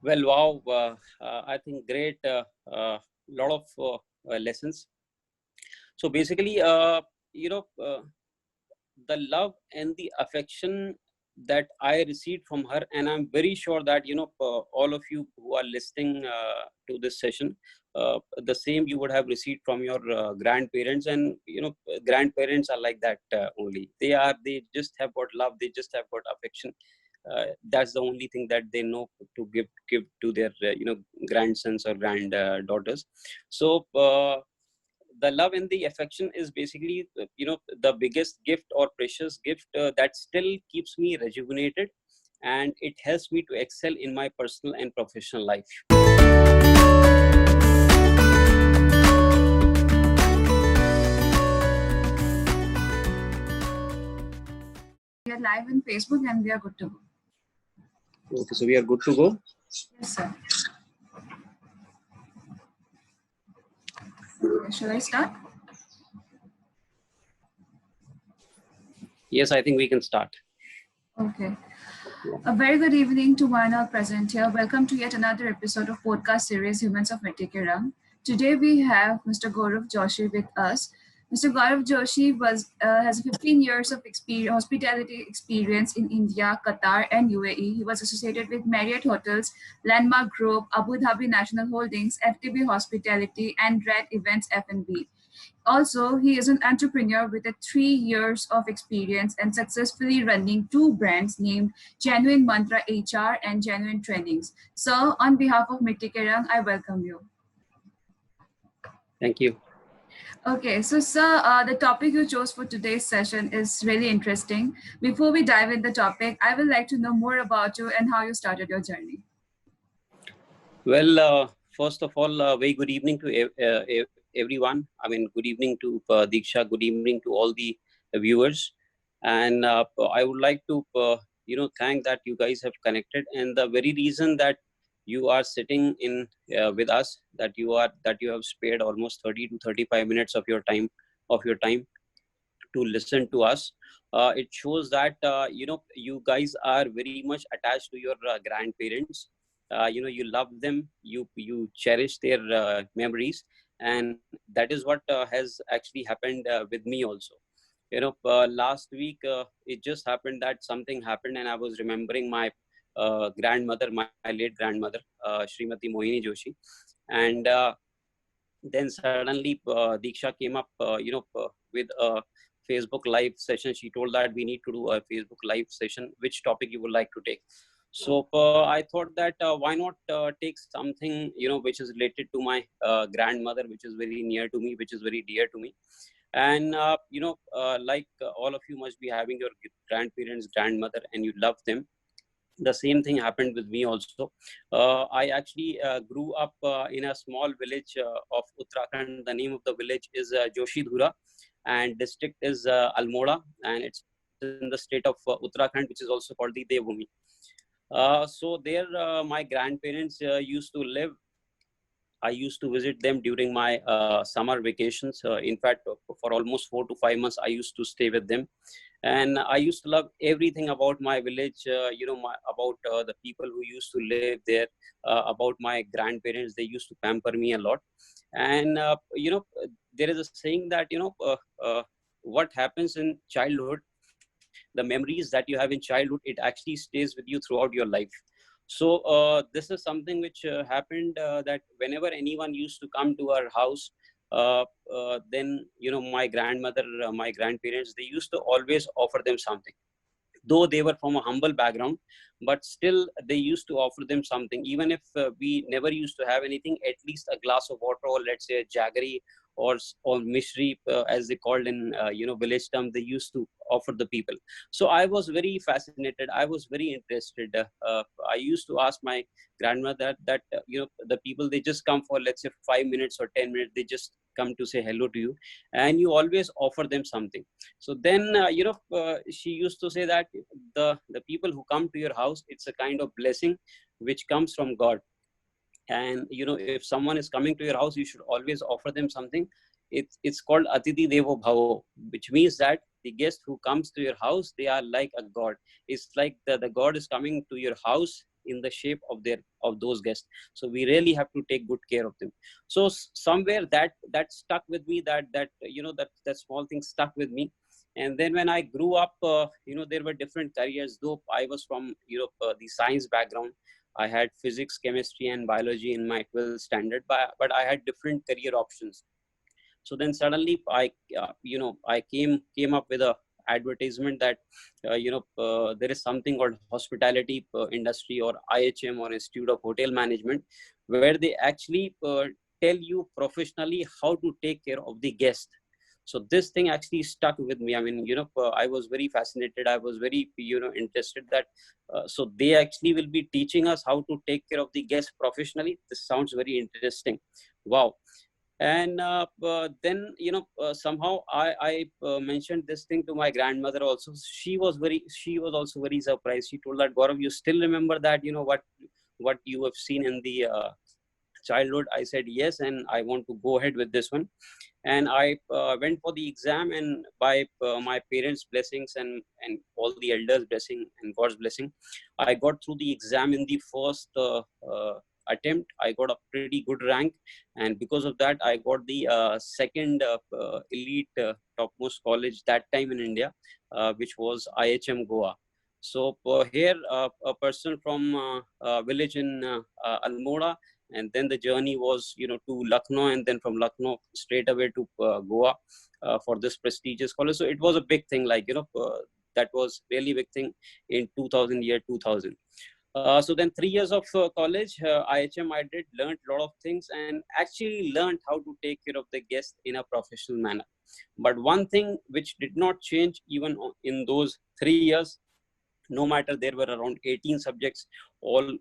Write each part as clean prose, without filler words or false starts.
Well, wow, I think great, lot of lessons. So basically, you know, the love and the affection that I received from her, and I'm very sure that all of you who are listening to this session, the same you would have received from your grandparents, and grandparents are like that only. They just have got love, they just have got affection. That's the only thing that they know to give to their grandsons or granddaughters. So. The love and the affection is basically the biggest gift or precious gift that still keeps me rejuvenated, and it helps me to excel in my personal and professional life. We are live on Facebook and we are good to go. Okay, so we are good to go. Yes, sir. Okay, shall I start? Yes, I think we can start. Okay. A very good evening to one all present here. Welcome to yet another episode of podcast series Humans of Mitti Ke Rang. Today we have Mr. Gaurav Joshi with us. Mr. Gaurav Joshi has 15 years of hospitality experience in India, Qatar, and UAE. He was associated with Marriott Hotels, Landmark Group, Abu Dhabi National Holdings, FTB Hospitality, and Red Events F&B. Also, he is an entrepreneur with 3 years of experience and successfully running 2 brands named Genuine Mantra HR and Genuine Trainings. So, on behalf of Mitti Ke Rang, I welcome you. Thank you. Okay, so sir, the topic you chose for today's session is really interesting. Before we dive in the topic, I would like to know more about you and how you started your journey. Well, first of all, very good evening to everyone. I mean, good evening to Diksha. Good evening to all the viewers. And I would like to, thank that you guys have connected. And the very reason that you are sitting in with us, that you have spared almost 30 to 35 minutes of your time to listen to us. It shows that you guys are very much attached to your grandparents. You love them, you cherish their memories, and that is what has actually happened with me also. Last week it just happened that something happened, and I was remembering my grandmother, my late grandmother, Srimati Mohini Joshi. And then suddenly Diksha came up with a Facebook live session. She told that we need to do a Facebook live session, which topic you would like to take. So I thought that why not take something which is related to my grandmother, which is very near to me, which is very dear to me. And like all of you must be having your grandparents, grandmother, and you love them. The same thing happened with me also. I actually grew up in a small village of Uttarakhand. The name of the village is Joshidhura, and district is Almora, and it's in the state of Uttarakhand, which is also called the Devbhumi. So there my grandparents used to live. I used to visit them during my summer vacations. In fact, for almost 4 to 5 months, I used to stay with them, and I used to love everything about my village. About the people who used to live there, about my grandparents. They used to pamper me a lot, and there is a saying that what happens in childhood, the memories that you have in childhood, it actually stays with you throughout your life. So this is something which happened that whenever anyone used to come to our house, then my grandmother, my grandparents, they used to always offer them something. Though they were from a humble background, but still they used to offer them something. Even if we never used to have anything, at least a glass of water, or let's say a jaggery, or mishri, as they called in village term, they used to offer the people. So I was very fascinated, I was very interested. I used to ask my grandmother that the people, they just come for, let's say, 5 minutes or 10 minutes, they just come to say hello to you, and you always offer them something. So then she used to say that the people who come to your house, it's a kind of blessing which comes from God. And if someone is coming to your house, you should always offer them something. It's called Atiti Devo Bhavo, which means that the guest who comes to your house, they are like a god. It's like the god is coming to your house, in the shape of those guests. So we really have to take good care of them. So somewhere that stuck with me, that small thing stuck with me. And then when I grew up, there were different careers. Though I was from the science background, I had physics, chemistry, and biology in my 12th standard, but I had different career options. So then suddenly I came up with a advertisement that there is something called hospitality industry, or IHM, or Institute of Hotel Management, where they actually tell you professionally how to take care of the guest. So this thing actually stuck with me. I mean, I was very fascinated. I was very interested that so they actually will be teaching us how to take care of the guest professionally. This sounds very interesting. Wow. And then somehow I mentioned this thing to my grandmother also. She was also very surprised. She told that, Gaurav, you still remember that, what you have seen in the childhood? I said yes, and I want to go ahead with this one. And I went for the exam, and by my parents' blessings and all the elders' blessing and God's blessing, I got through the exam in the first attempt. I got a pretty good rank, and because of that, I got the second elite topmost college that time in India, which was IHM Goa. So here, a person from a village in Almora, and then the journey was to Lucknow, and then from Lucknow straight away to Goa for this prestigious college. So it was a big thing, that was really big thing in 2000. So then 3 years of college, IHM, I did learned a lot of things, and actually learned how to take care of the guest in a professional manner. But one thing which did not change even in those 3 years, no matter there were around 18 subjects, all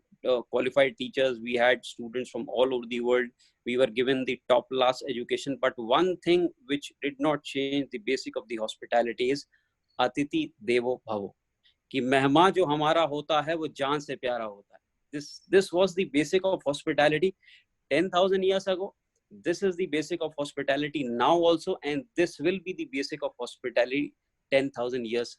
qualified teachers, we had students from all over the world, we were given the top class education. But one thing which did not change, the basic of the hospitality, is अतिथि देवो भव, कि मेहमान जो हमारा होता है वो जान से प्यारा होता है. This was the basic of hospitality 10,000 years ago. This is the basic of hospitality now also, and this will be the basic of hospitality 10,000 years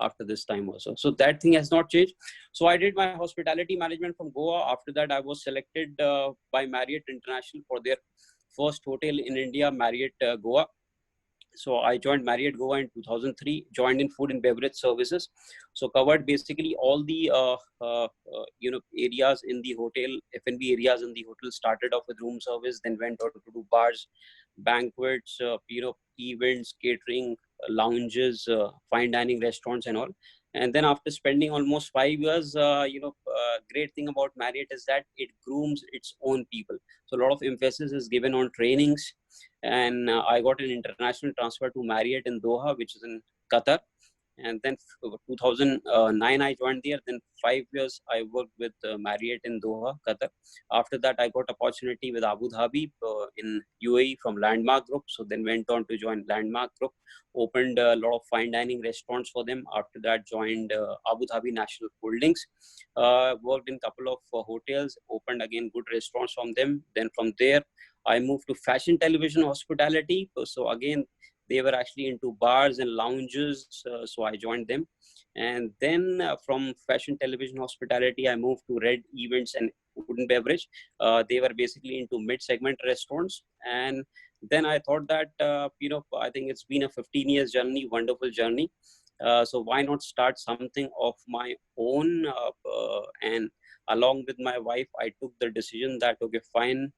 after this time also. So that thing has not changed. So I did my hospitality management from Goa. After that, I was selected by Marriott International for their first hotel in India, Marriott Goa. So I joined Marriott Goa in 2003, joined in food and beverage services. So covered basically all the areas in the hotel, F&B areas in the hotel. Started off with room service, then went on to do bars, banquets, events, catering, lounges, fine dining restaurants and all. And then after spending almost 5 years, great thing about Marriott is that it grooms its own people. So a lot of emphasis is given on trainings. And I got an international transfer to Marriott in Doha, which is in Qatar. And then 2009 I joined there. Then 5 years I worked with Marriott in Doha, Qatar. After that I got opportunity with Abu Dhabi in UAE from Landmark Group. So then went on to join Landmark Group, opened a lot of fine dining restaurants for them. After that joined Abu Dhabi National Holdings, worked in couple of hotels, opened again good restaurants from them. Then from there I moved to Fashion Television Hospitality. So again, they were actually into bars and lounges, so I joined them. And then from Fashion Television Hospitality, I moved to Red Events and Food and Beverage. They were basically into mid-segment restaurants. And then I thought that, I think it's been a 15 years journey, wonderful journey. So why not start something of my own? And along with my wife, I took the decision that, okay, fine,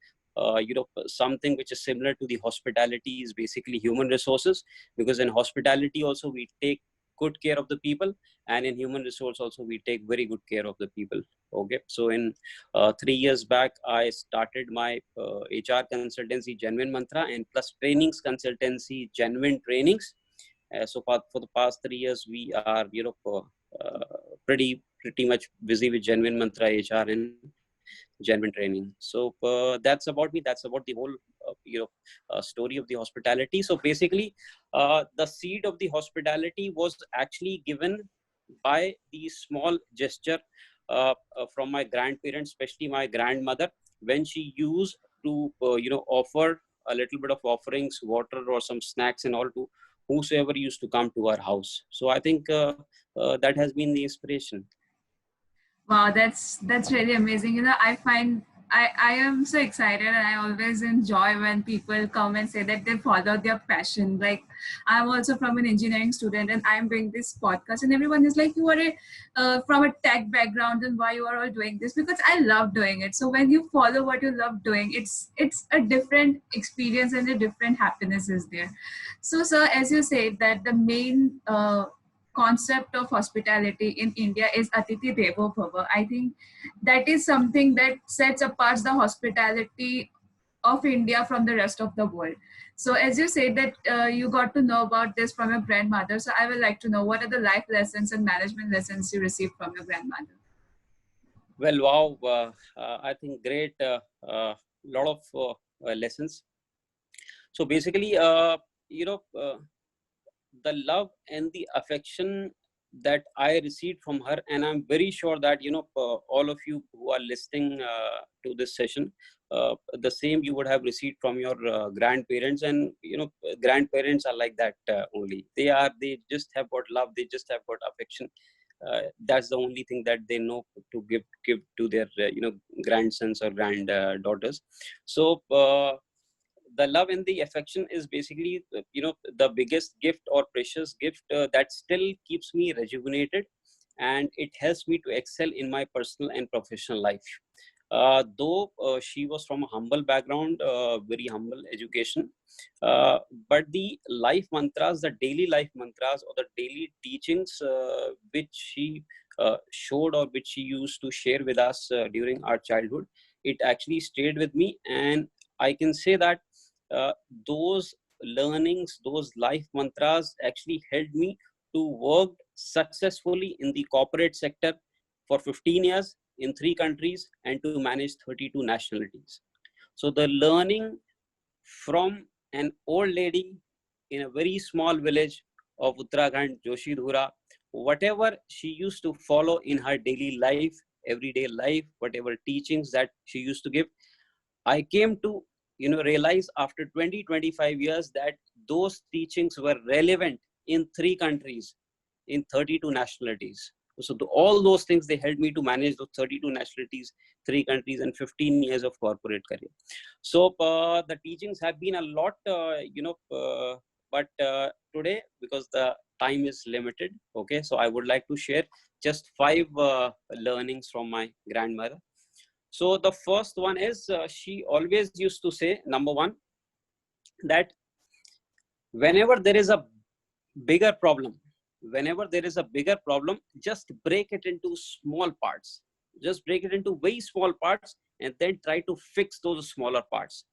something which is similar to the hospitality is basically human resources, because in hospitality also we take good care of the people, and in human resource also we take very good care of the people. Okay, so in 3 years back I started my HR consultancy Genuine Mantra, and plus trainings consultancy Genuine Trainings. So for the past 3 years we are pretty much busy with Genuine Mantra HR and Genuine Training. So that's about me. That's about the whole story of the hospitality. So basically, the seed of the hospitality was actually given by the small gesture from my grandparents, especially my grandmother, when she used to offer a little bit of offerings, water or some snacks and all, to whosoever used to come to our house. So I think that has been the inspiration. Wow, that's really amazing. I find I am so excited, and I always enjoy when people come and say that they follow their passion. Like, I'm also from an engineering student, and I'm doing this podcast, and everyone is like, "You are from a tech background, and why you are all doing this?" Because I love doing it. So when you follow what you love doing, it's a different experience and a different happiness is there. So, sir, as you said that the main concept of hospitality in India is Atiti Devo Bhava. I think that is something that sets apart the hospitality of India from the rest of the world. So, as you said that you got to know about this from your grandmother, so I would like to know what are the life lessons and management lessons you received from your grandmother. Well, wow, I think great, lot of lessons. So basically, you know, the love and the affection that I received from her, and I'm very sure that all of you who are listening to this session, the same you would have received from your grandparents, and grandparents are like that only. They just have got love, they just have got affection. That's the only thing that they know to give to their grandsons or granddaughters. So. The love and the affection is basically the biggest gift or precious gift that still keeps me rejuvenated, and it helps me to excel in my personal and professional life. Though she was from a humble background, very humble education, uh, but the life mantras, the daily life mantras or the daily teachings which she showed or which she used to share with us during our childhood, it actually stayed with me. And I can say that uh, those learnings, those life mantras actually helped me to work successfully in the corporate sector for 15 years in 3 countries and to manage 32 nationalities. So the learning from an old lady in a very small village of Uttarakhand, Joshi Dhura, whatever she used to follow in her daily life, everyday life, whatever teachings that she used to give, I came to realize after 20-25 years that those teachings were relevant in 3 countries, in 32 nationalities. So all those things, they helped me to manage those 32 nationalities, 3 countries, and 15 years of corporate career. So the teachings have been a lot, but today, because the time is limited, okay, so I would like to share just 5 learnings from my grandmother. So the first one is she always used to say, number one, that whenever there is a bigger problem, whenever there is a bigger problem, just break it into small parts. Just break it into very small parts and then try to fix those smaller parts.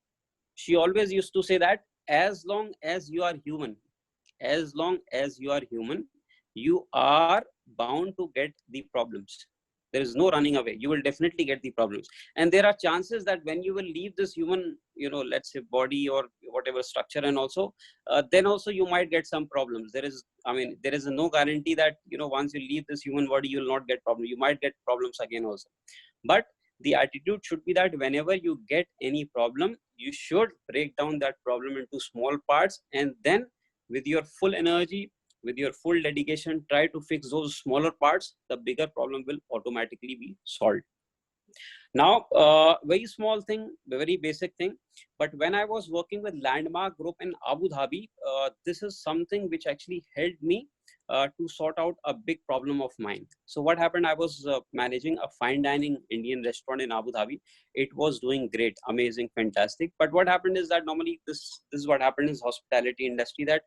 She always used to say that as long as you are human, as long as you are human, you are bound to get the problems. There is no running away. You will definitely get the problems. And there are chances that when you will leave this human, let's say body or whatever structure, and also, then also you might get some problems. There is no guarantee that, once you leave this human body, you will not get problems. You might get problems again also. But the attitude should be that whenever you get any problem, you should break down that problem into small parts, and then with your full energy, with your full dedication, try to fix those smaller parts. The bigger problem will automatically be solved. Now, very small thing, very basic thing, but when I was working with Landmark Group in Abu Dhabi, this is something which actually helped me to sort out a big problem of mine. So what happened? I was managing a fine dining Indian restaurant in Abu Dhabi. It was doing great, amazing, fantastic. But what happened is that normally this is what happened in hospitality industry, that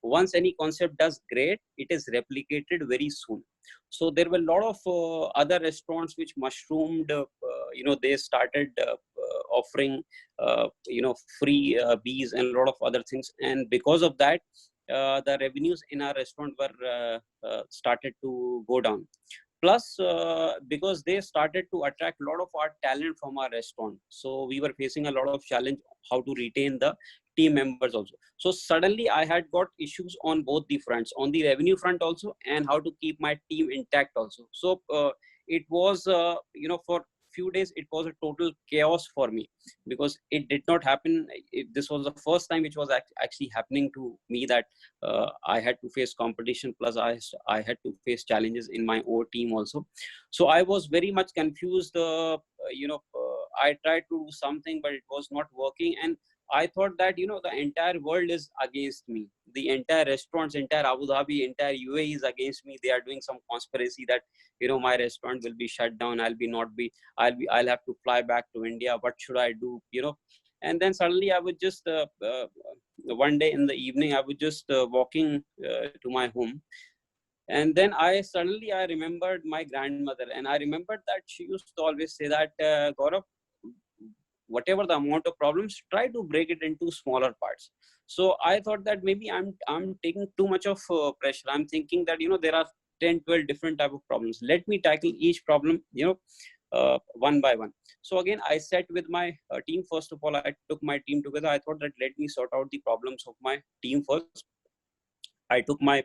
once any concept does great, it is replicated very soon. So there were a lot of other restaurants which mushroomed. They started offering free bees and a lot of other things, and because of that, the revenues in our restaurant were started to go down. Plus, because they started to attract a lot of our talent from our restaurant, so we were facing a lot of challenge how to retain the team members also. So suddenly I had got issues on both the fronts, on the revenue front also, and how to keep my team intact also. So it was for few days it was a total chaos for me, because it did not happen. This was the first time which was actually happening to me, that I had to face competition, plus I had to face challenges in my own team also. So I was very much confused. I tried to do something, but it was not working, and I thought that, the entire world is against me. The entire restaurants, entire Abu Dhabi, entire UAE is against me. They are doing some conspiracy that, my restaurant will be shut down. I'll have to fly back to India. What should I do? And then suddenly I would just, one day in the evening, I was just walking to my home. And then I remembered my grandmother, and I remembered that she used to always say that, Gaurav, whatever the amount of problems, try to break it into smaller parts. So I thought that maybe I'm taking too much of pressure. I'm thinking that, there are 10, 12 different type of problems. Let me tackle each problem, one by one. So again, I sat with my team. First of all, I took my team together. I thought that let me sort out the problems of my team first. I took my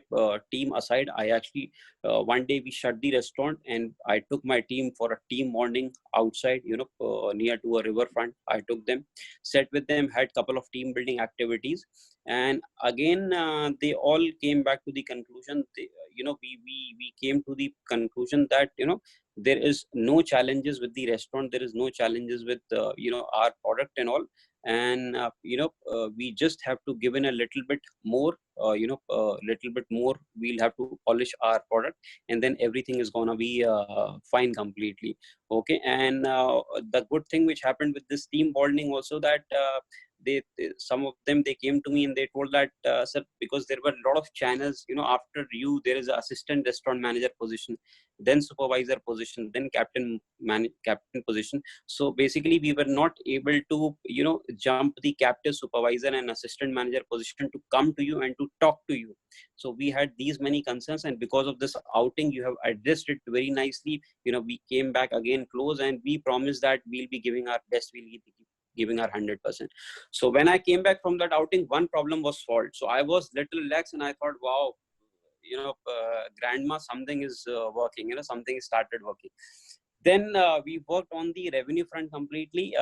team aside. I actually, one day we shut the restaurant, and I took my team for a team morning outside, near to a riverfront. I took them, sat with them, had couple of team building activities. And again, they all came back to the conclusion. We came to the conclusion that, there is no challenges with the restaurant. There is no challenges with, our product and all. And we just have to give in a little bit more, little bit more. We'll have to polish our product, and then everything is gonna be fine completely. Okay. And the good thing which happened with this team bonding also, that some of them, they came to me and they told that, sir, because there were a lot of channels, after you there is an assistant restaurant manager position, then supervisor position, then captain position. So basically we were not able to, jump the captive, supervisor and assistant manager position to come to you and to talk to you. So we had these many concerns, and because of this outing, you have addressed it very nicely. We came back again close, and we promised that we'll be giving our best, we'll be giving our 100%. So when I came back from that outing, one problem was solved. So I was little relaxed, and I thought, wow, grandma, something is working, something started working. Then we worked on the revenue front completely.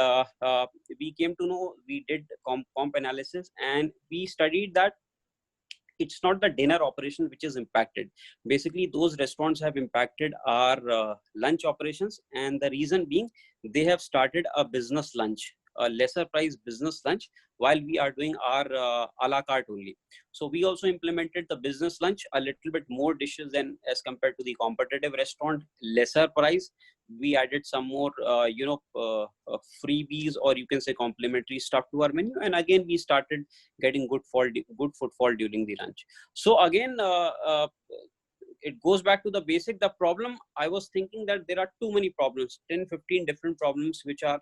We came to know, we did comp analysis, and we studied that it's not the dinner operation which is impacted. Basically, those restaurants have impacted our lunch operations, and the reason being, they have started a business lunch, a lesser price business lunch, while we are doing our a la carte only. So we also implemented the business lunch, a little bit more dishes than as compared to the competitive restaurant, lesser price. We added some more, freebies, or you can say complimentary stuff to our menu, and again we started getting good footfall during the lunch. So again, it goes back to the basic. The problem, I was thinking that there are too many problems, 10, 15 different problems which are,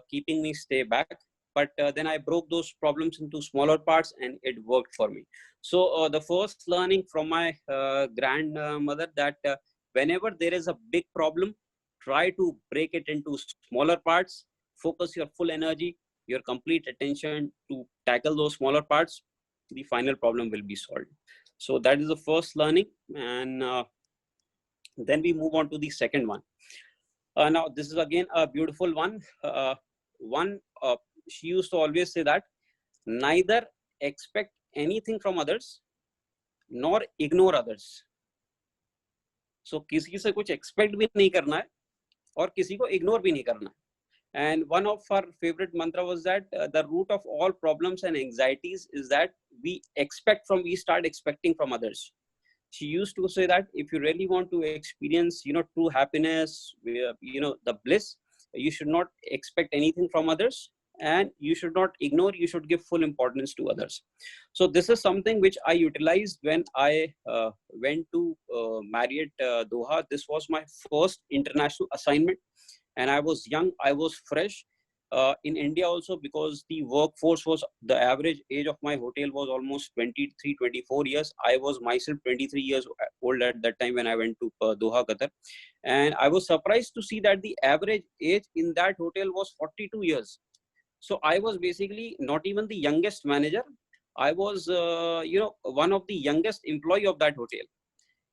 keeping me stay back. But then I broke those problems into smaller parts, and it worked for me. So the first learning from my grandmother, that whenever there is a big problem, try to break it into smaller parts, focus your full energy, your complete attention to tackle those smaller parts. The final problem will be solved. So that is the first learning. And then we move on to the second one. Now this is again a beautiful one. One She used to always say that, neither expect anything from others nor ignore others. So किसी से कुछ expect भी नहीं करना है, और किसी को ignore भी नहीं करना है. And one of our favorite mantra was that the root of all problems and anxieties is that we start expecting from others. She used to say that if you really want to experience, true happiness, the bliss, you should not expect anything from others, and you should not ignore, you should give full importance to others. So this is something which I utilized when I went to Marriott Doha. This was my first international assignment, and I was young, I was fresh. In India also, because the workforce was, the average age of my hotel was almost 23, 24 years. I was myself 23 years old at that time when I went to Doha, Qatar. And I was surprised to see that the average age in that hotel was 42 years. So I was basically not even the youngest manager. I was, one of the youngest employee of that hotel.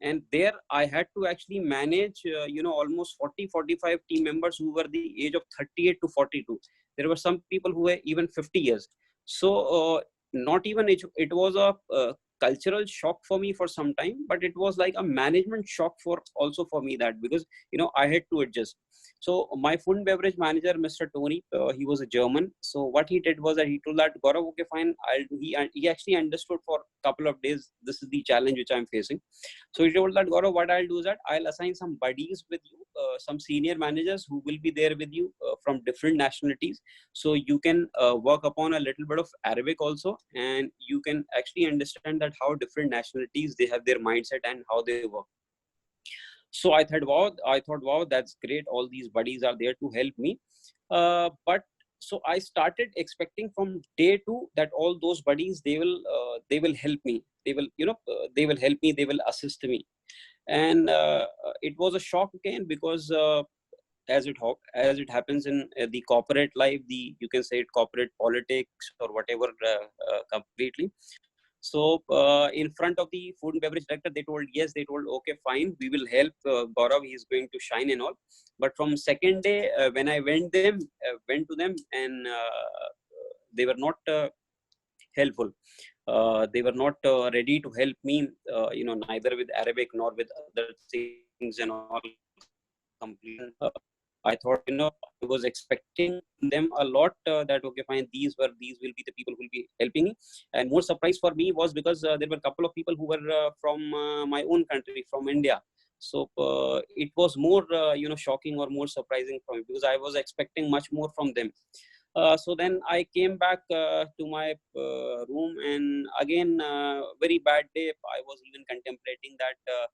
And there I had to actually manage almost 40-45 team members who were the age of 38 to 42. There were some people who were even 50 years. So not even it was a cultural shock for me for some time, but it was like a management shock for also for me, that because I had to adjust. So my food and beverage manager, Mr. Tony, he was a German. So what he did was that he told that, Gaurav, okay, fine, I'll do. He actually understood for a couple of days, this is the challenge which I'm facing. So he told that, Gaurav, what I'll do is that I'll assign some buddies with you, some senior managers who will be there with you from different nationalities. So you can work upon a little bit of Arabic also, and you can actually understand that how different nationalities, they have their mindset and how they work. So I thought, wow, that's great. All these buddies are there to help me. But so I started expecting from day two that all those buddies, they will help me. They will help me. They will assist me. And it was a shock again, because as it happens in the corporate life, you can say it corporate politics or whatever, completely. So in front of the food and beverage director, they told yes, they told okay, fine, we will help Gaurav, he is going to shine and all. But from second day, when I went to them, and they were not helpful. They were not ready to help me, neither with Arabic nor with other things and all, completely. I thought, I was expecting them a lot, that okay, fine, these will be the people who will be helping me. And more surprise for me was because there were a couple of people who were from my own country, from India. So it was more, shocking or more surprising for me, because I was expecting much more from them. So then I came back to my room, and again, very bad day. I was even contemplating that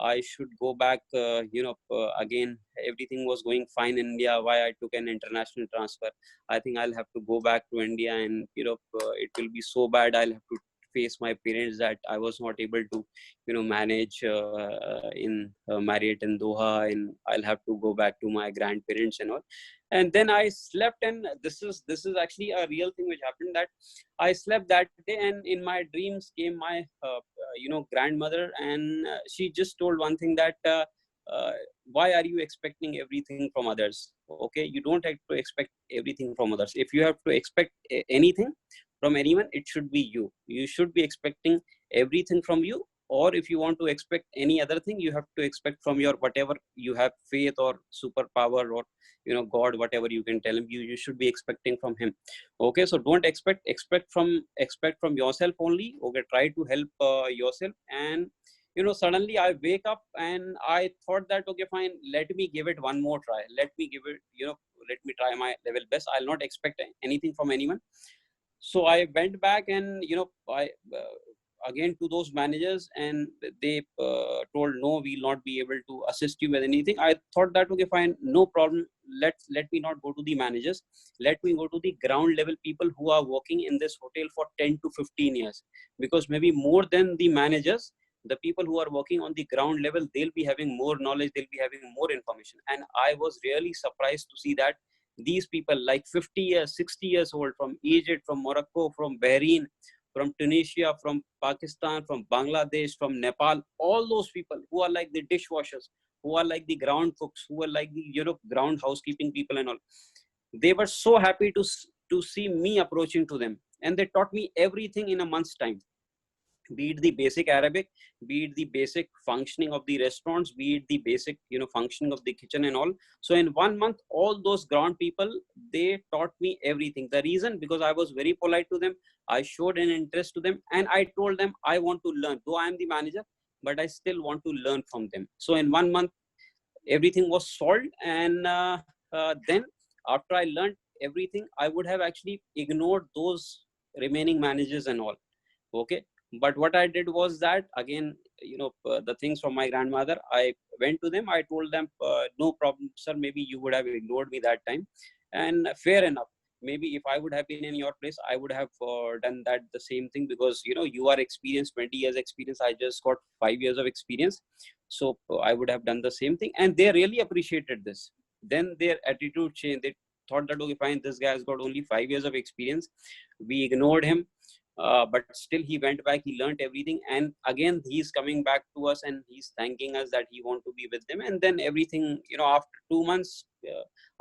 I should go back. Again, everything was going fine in India. Why I took an international transfer? I think I'll have to go back to India, and it will be so bad. I'll have to face my parents that I was not able to, manage in Marriott in Doha, and I'll have to go back to my grandparents and all. And then I slept, and this is actually a real thing which happened, that I slept that day, and in my dreams came my grandmother, and she just told one thing, that uh, why are you expecting everything from others? Okay, you don't have to expect everything from others. If you have to expect anything from anyone, it should be you should be expecting everything from you. Or if you want to expect any other thing, you have to expect from your whatever you have faith or superpower, or God, whatever you can tell him, you should be expecting from him. Okay, so don't expect from yourself only. Okay, try to help yourself. And suddenly I wake up, and I thought that okay, fine, let me give it one more try. Let me try my level best. I'll not expect anything from anyone. So I went back, and I again to those managers, and they told, no, we'll not be able to assist you with anything. I thought that okay, fine, no problem. Let me not go to the managers. Let me go to the ground level people who are working in this hotel for 10 to 15 years, because maybe more than the managers, the people who are working on the ground level, they'll be having more knowledge, they'll be having more information. And I was really surprised to see that these people, like 50 years, 60 years old, from Egypt, from Morocco, from Bahrain, from Tunisia, from Pakistan, from Bangladesh, from Nepal, all those people who are like the dishwashers, who are like the ground cooks, who are like the ground housekeeping people and all, they were so happy to see me approaching to them, and they taught me everything in a month's time, be it the basic Arabic, be it the basic functioning of the restaurants, be it the basic functioning of the kitchen and all. So in 1 month, all those ground people, they taught me everything. The reason, because I was very polite to them, I showed an interest to them, and I told them I want to learn. Though I am the manager, but I still want to learn from them. So in 1 month, everything was solved. And then after I learned everything, I would have actually ignored those remaining managers and all. Okay, but what I did was that, again, the things from my grandmother, I went to them, I told them, no problem, sir, maybe you would have ignored me that time, and fair enough. Maybe if I would have been in your place, I would have done that the same thing, because you are experienced, 20 years experience, I just got 5 years of experience. So I would have done the same thing, and they really appreciated this. Then their attitude changed. They thought that okay, fine, this guy has got only 5 years of experience, we ignored him. but still he went back, he learned everything, and again he's coming back to us and he's thanking us that he want to be with them. And then everything, after 2 months,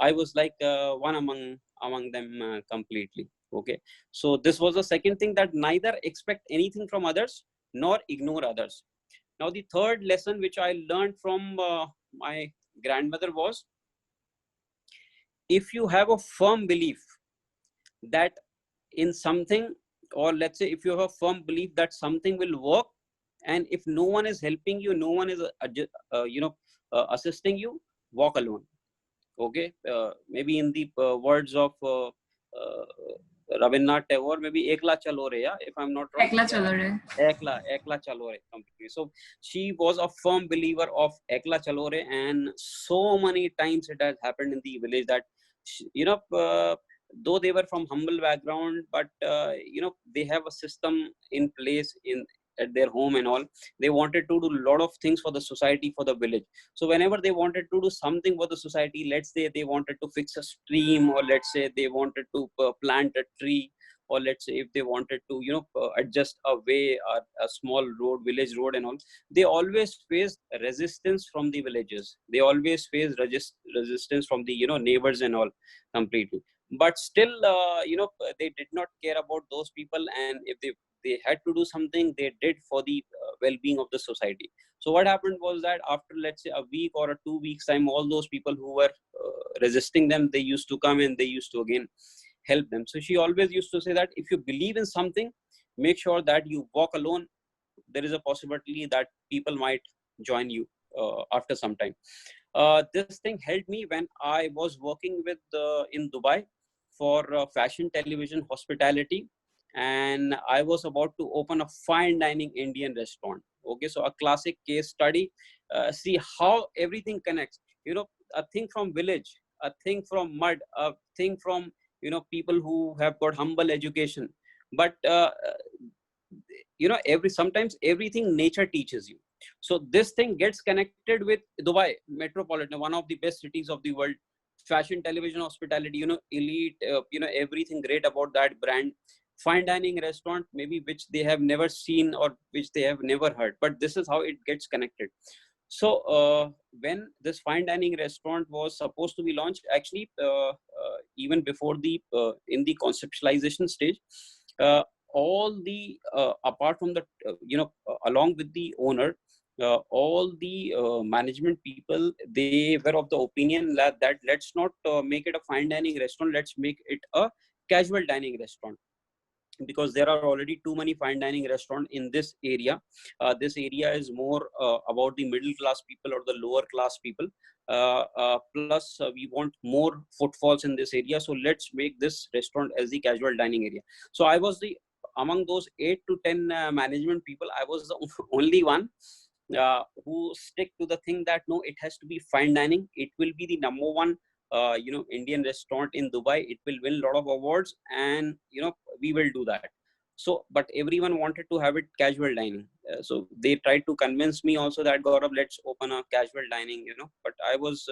I was like one among them completely. Okay, so this was the second thing, that neither expect anything from others nor ignore others. Now the third lesson which I learned from my grandmother was, if you have a firm belief that in something, or let's say if you have a firm belief that something will work, and if no one is helping you, no one is assisting you, walk alone. Okay, maybe in the words of uh, Rabindranath Tagore, maybe ekla chalo re, yeah, if I'm not wrong. Ekla Yeah, chalo re. ekla chalo re completely. So she was a firm believer of ekla chalo re, and so many times it has happened in the village that though they were from humble background, but they have a system in place in at their home and all. They wanted to do a lot of things for the society, for the village. So whenever they wanted to do something for the society, let's say they wanted to fix a stream, or let's say they wanted to plant a tree, or let's say if they wanted to adjust a way, or a small road, village road and all, they always face resistance from the villagers. They always face resistance from the neighbors and all completely. But still, they did not care about those people, and if they had to do something, they did for the well-being of the society. So what happened was that after, let's say, a week or a 2 weeks time, all those people who were resisting them, they used to come and they used to again help them. So she always used to say that if you believe in something, make sure that you walk alone. There is a possibility that people might join you after some time. This thing helped me when I was working with in Dubai for fashion, television, hospitality, and I was about to open a fine dining Indian restaurant. Okay, so a classic case study. See how everything connects. A thing from village, a thing from mud, a thing from people who have got humble education, but every sometimes everything nature teaches you. So this thing gets connected with Dubai metropolitan, one of the best cities of the world. Fashion, television, hospitality, elite, everything great about that brand. Fine dining restaurant, maybe which they have never seen or which they have never heard, but this is how it gets connected. So when this fine dining restaurant was supposed to be launched, actually even before the in the conceptualization stage, uh, all the apart from the along with the owner, all the management people, they were of the opinion that let's not make it a fine dining restaurant, let's make it a casual dining restaurant, because there are already too many fine dining restaurants in this area. This area is more about the middle class people or the lower class people. Plus we want more footfalls in this area, so let's make this restaurant as the casual dining area. So I was the among those 8 to 10 management people, I was the only one who stick to the thing that no, it has to be fine dining, it will be the number one Indian restaurant in Dubai, it will win a lot of awards, and we will do that. So but everyone wanted to have it casual dining. So they tried to convince me also that, Gaurav, let's open a casual dining, but I was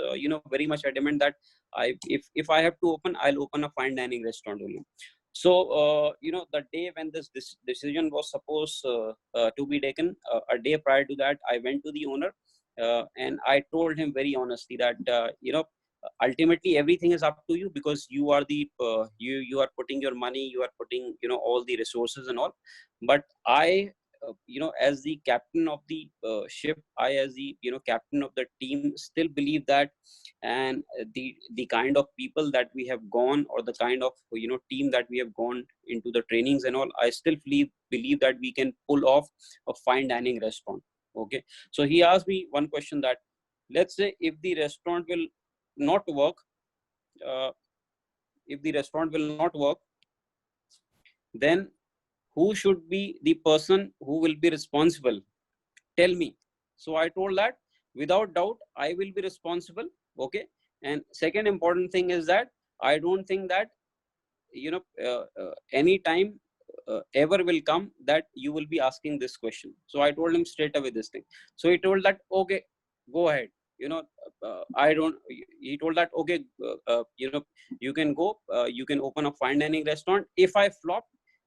very much adamant that if I have to open, I'll open a fine dining restaurant only. So the day when this decision was supposed to be taken, a day prior to that, I went to the owner, and I told him very honestly that ultimately everything is up to you, because you are the you are putting your money, you are putting all the resources and all. But I as the captain of the ship, I as the captain of the team still believe that, and the kind of people that we have gone, or the kind of team that we have gone into the trainings and all, I still believe that we can pull off a fine dining restaurant. Okay, so he asked me one question that, let's say if the restaurant will not work, uh, if the restaurant will not work, then who should be the person who will be responsible? Tell me. So I told that without doubt I will be responsible. Okay, and second important thing is that I don't think that any time ever will come that you will be asking this question. So I told him straight away this thing. So he told that, okay, go ahead. I don't. He told that, okay, you can go. You can open a fine dining restaurant. If I flop,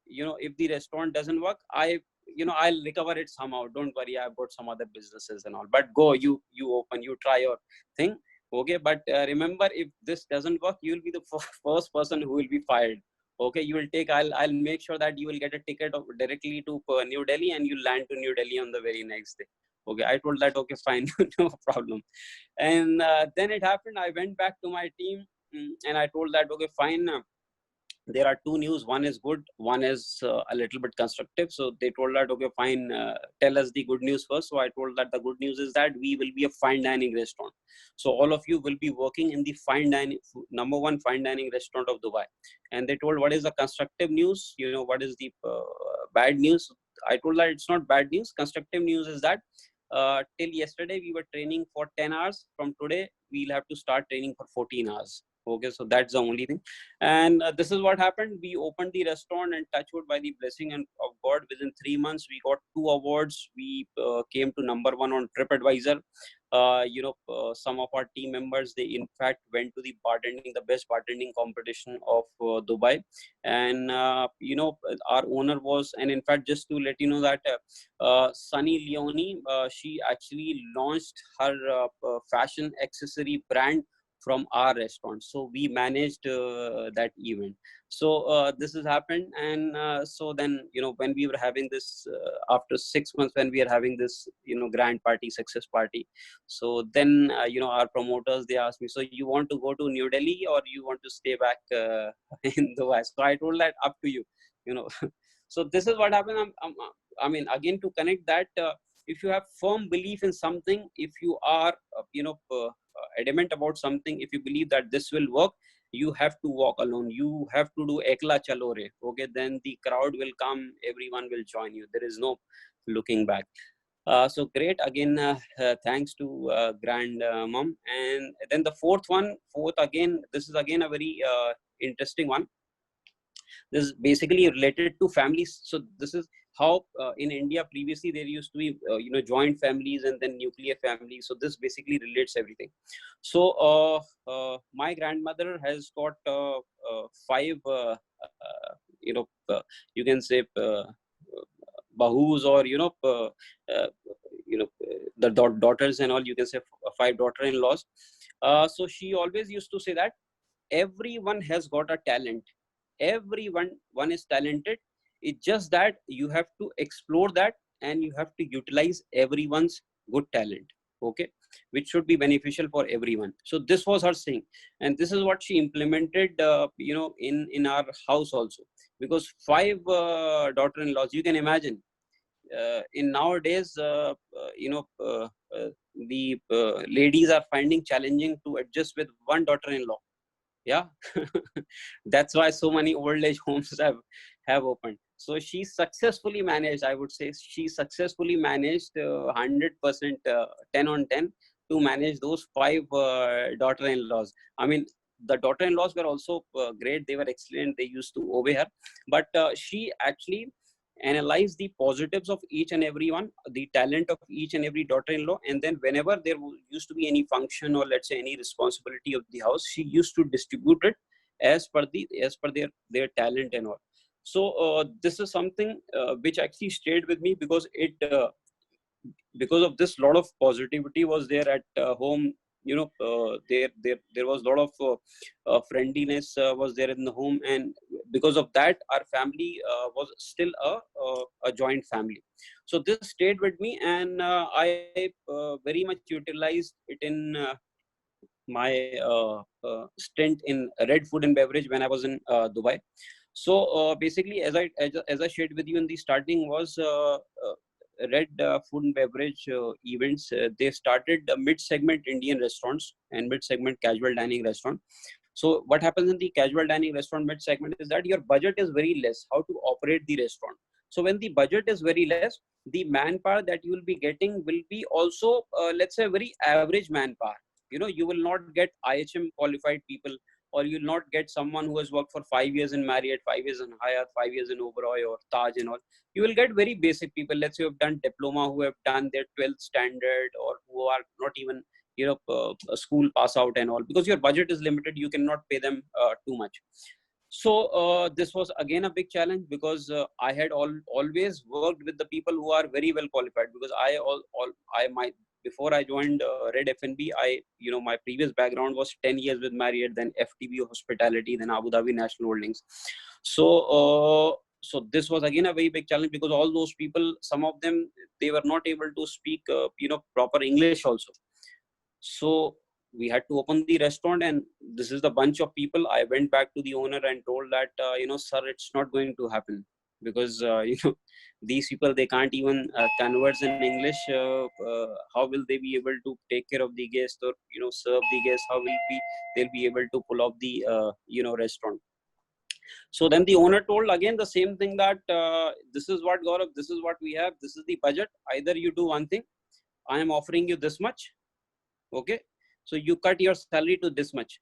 if the restaurant doesn't work, I'll recover it somehow. Don't worry, I've got some other businesses and all. But go, you open, you try your thing. Okay, but remember, if this doesn't work, you will be the first person who will be fired. Okay, you will take. I'll make sure that you will get a ticket directly to New Delhi, and you land to New Delhi on the very next day. Okay, I told that, okay, fine, no problem. And then it happened. I went back to my team, and I told that, okay, fine. There are two news. One is good, one is a little bit constructive. So they told that, okay, fine, tell us the good news first. So I told that the good news is that we will be a fine dining restaurant. So all of you will be working in the fine dining, number one fine dining restaurant of Dubai. And they told, what is the constructive news, what is the bad news? I told that it's not bad news. Constructive news is that till yesterday we were training for 10 hours. From today we'll have to start training for 14 hours. Okay, so that's the only thing. And this is what happened. We opened the restaurant, and touchwood, by the blessing and of God, within 3 months we got 2 awards. We came to number one on TripAdvisor. Some of our team members, they in fact went to the best bartending competition of Dubai. And our owner was, and in fact, just to let you know that Sunny Leone, she actually launched her fashion accessory brand from our restaurant. So we managed that event. So this has happened. And so then, when we were having this, after 6 months, when we are having this, grand party, success party. So then, our promoters, they asked me, so you want to go to New Delhi, or you want to stay back in Dubai? So I told that, up to you, you know. So this is what happened. Again, to connect that, if you have firm belief in something, if you are, adamant about something, if you believe that this will work, you have to walk alone. You have to do ekla chalo re. Okay, then the crowd will come, everyone will join you. There is no looking back. So great. Again, thanks to grand mom. And then the fourth again, this is again a very interesting one. This is basically related to families. So this is how in India previously there used to be joint families and then nuclear families. So this basically relates everything. So my grandmother has got five you can say bahus, or uh, the daughters and all, you can say five daughter-in-laws. So she always used to say that everyone has got a talent. Everyone is talented. It's just that you have to explore that, and you have to utilize everyone's good talent. Okay, which should be beneficial for everyone. So this was her saying, and this is what she implemented in our house also. Because five daughter-in-laws, you can imagine, in nowadays the ladies are finding challenging to adjust with one daughter-in-law. Yeah. That's why so many old age homes have opened. So she successfully managed, I would say, she successfully managed 100%, 10 on 10, to manage those five daughter-in-laws. I mean, the daughter-in-laws were also great. They were excellent. They used to obey her. But she actually analyze the positives of each and every one, the talent of each and every daughter-in-law, and then whenever there used to be any function, or let's say any responsibility of the house, she used to distribute it as per their talent and all. So this is something which actually stayed with me, because of this, lot of positivity was there at home. There was a lot of friendliness was there in the home, and because of that, our family was still a joint family. So this stayed with me, and I very much utilized it in my stint in Red Food and Beverage when I was in Dubai. So basically, as I shared with you in the starting, was Red Food and Beverage events. They started mid-segment Indian restaurants and mid-segment casual dining restaurant. So what happens in the casual dining restaurant mid-segment is that your budget is very less. How to operate the restaurant? So when the budget is very less, the manpower that you will be getting will be also, let's say, very average manpower. You will not get IHM qualified people, or you'll not get someone who has worked for 5 years in Marriott, 5 years in Hyatt, 5 years in Oberoi or Taj and all. You will get very basic people, let's say, who have done diploma, who have done their 12th standard, or who are not even a school pass out and all. Because your budget is limited, you cannot pay them too much. So this was again a big challenge, because I had always worked with the people who are very well qualified, because I my before I joined Red FNB, my previous background was 10 years with Marriott, then FTB Hospitality, then Abu Dhabi National Holdings. So so this was again a very big challenge, because all those people, some of them, they were not able to speak proper English also. So we had to open the restaurant, and this is the bunch of people. I went back to the owner and told that, sir, it's not going to happen, because these people, they can't even converse in English. How will they be able to take care of the guest, or serve the guest? How will be they'll be able to pull off the restaurant? So then the owner told again the same thing, that this is what, Gaurav, this is what we have, this is the budget. Either you do one thing, I am offering you this much. Okay, so you cut your salary to this much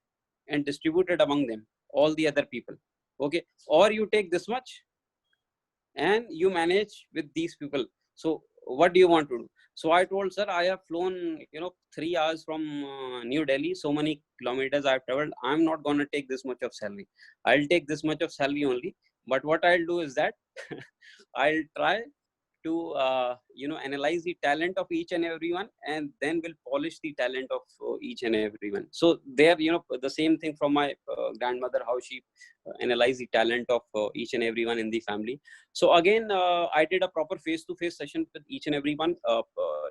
and distribute it among them, all the other people. Okay, or you take this much and you manage with these people. So what do you want to do? So I told, sir, I have flown 3 hours from New Delhi, so many kilometers I've traveled. I'm not going to take this much of salary. I'll take this much of salary only, but what I'll do is that I'll try to analyze the talent of each and everyone, and then will polish the talent of each and everyone. So there, the same thing from my grandmother, how she analyzed the talent of each and everyone in the family. So again, I did a proper face to face session with each and everyone,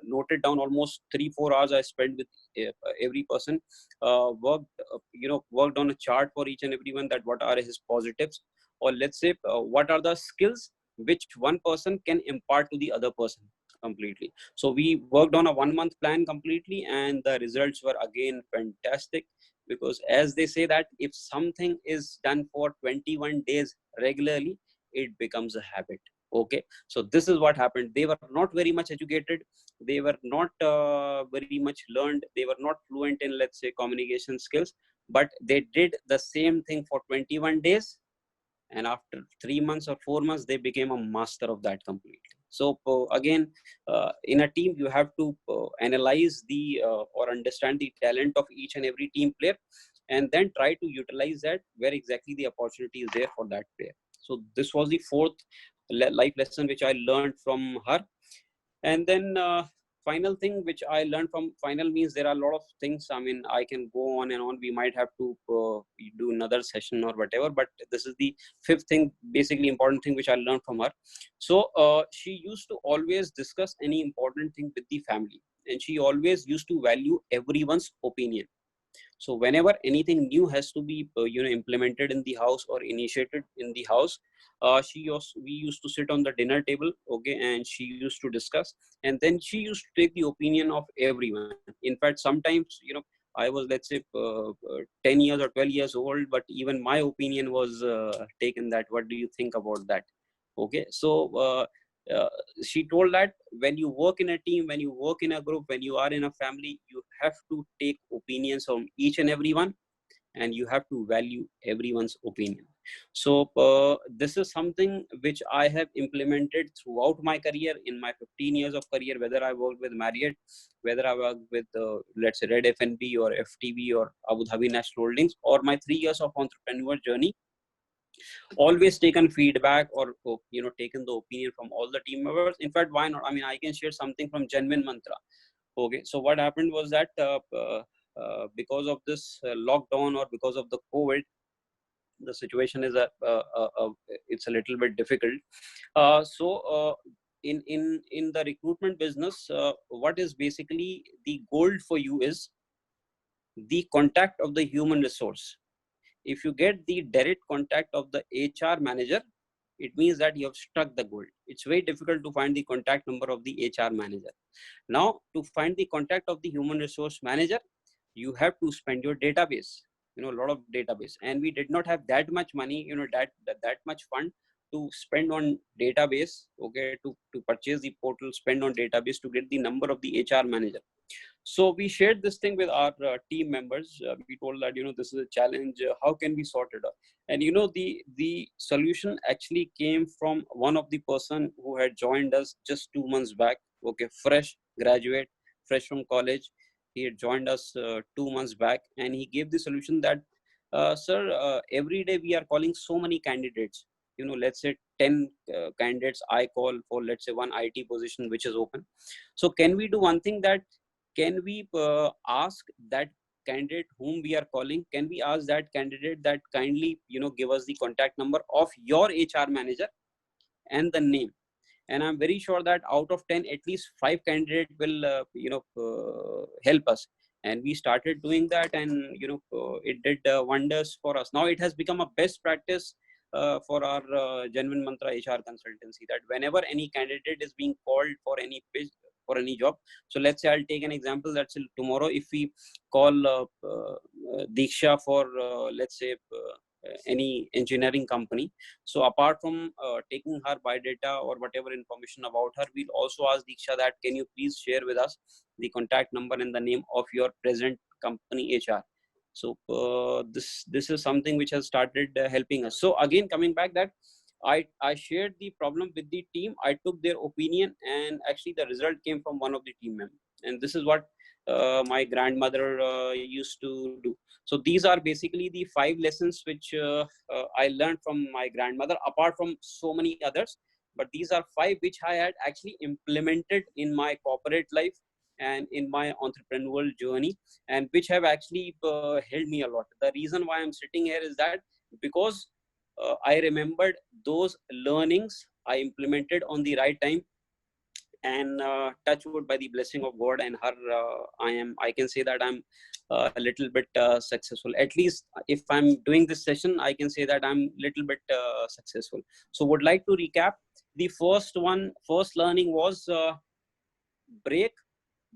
noted down almost 3-4 hours I spent with every person, worked on a chart for each and everyone, that what are his positives, or let's say what are the skills which one person can impart to the other person completely. So we worked on a 1 month plan completely, and the results were again fantastic, because as they say that if something is done for 21 days regularly, it becomes a habit. Okay, so this is what happened. They were not very much educated, they were not very much learned, they were not fluent in, let's say, communication skills, but they did the same thing for 21 days, and after 3 months or 4 months, they became a master of that completely. So again, in a team, you have to analyze the or understand the talent of each and every team player, and then try to utilize that where exactly the opportunity is there for that player. So this was the fourth life lesson which I learned from her. And then final thing which I learned from, final means there are a lot of things, I mean, I can go on and on. We might have to do another session or whatever, but this is the fifth thing, basically important thing, which I learned from her. So she used to always discuss any important thing with the family, and she always used to value everyone's opinion. So whenever anything new has to be implemented in the house or initiated in the house, we used to sit on the dinner table, okay, and she used to discuss, and then she used to take the opinion of everyone. In fact, sometimes I was, let's say, 10 years or 12 years old, but even my opinion was taken, that what do you think about that? Okay, so uh, she told that when you work in a team, when you work in a group, when you are in a family, you have to take opinions from each and everyone, and you have to value everyone's opinion. So this is something which I have implemented throughout my career, in my 15 years of career, whether I worked with Marriott, whether I worked with let's say Red FNB or FTB or Abu Dhabi National Holdings, or my 3 years of entrepreneur journey. Always taken feedback, or taken the opinion from all the team members. In fact, why not? I mean, I can share something from genuine mantra. Okay, so what happened was that because of this lockdown, or because of the COVID, the situation is it's a little bit difficult. So in the recruitment business, what is basically the gold for you is the contact of the human resource. If you get the direct contact of the HR manager, it means that you have struck the gold. It's very difficult to find the contact number of the HR manager. Now, to find the contact of the human resource manager, you have to spend your database, a lot of database. And we did not have that much money, that much fund to spend on database, okay, to purchase the portal, spend on database to get the number of the HR manager. So we shared this thing with our team members. We told that this is a challenge. How can we sort it out? And the solution actually came from one of the person who had joined us just 2 months back. Okay, fresh graduate, fresh from college. He had joined us 2 months back, and he gave the solution that Sir, every day we are calling so many candidates. Let's say 10 candidates I call for, let's say, one IT position which is open. So can we do one thing, that can we ask that candidate whom we are calling, can we ask that candidate that kindly, give us the contact number of your HR manager and the name. And I'm very sure that out of 10, at least 5 candidates will help us. And we started doing that, and it did wonders for us. Now it has become a best practice for our genuine mantra HR consultancy, that whenever any candidate is being called for any pitch, for any job. So let's say, I'll take an example, that tomorrow if we call Diksha for let's say any engineering company. So apart from taking her biodata or whatever information about her, we'll also ask Diksha that, can you please share with us the contact number and the name of your present company HR. So this is something which has started helping us. So again, coming back, that I shared the problem with the team, I took their opinion, and actually the result came from one of the team members. And this is what my grandmother used to do. So these are basically the 5 lessons which I learned from my grandmother, apart from so many others. But these are 5 which I had actually implemented in my corporate life and in my entrepreneurial journey, and which have actually helped me a lot. The reason why I'm sitting here is that because I remembered those learnings, I implemented on the right time, and touch wood, by the blessing of God and her, I can say that I'm a little bit successful. At least if I'm doing this session, I can say that I'm little bit successful. So would like to recap. The first learning was break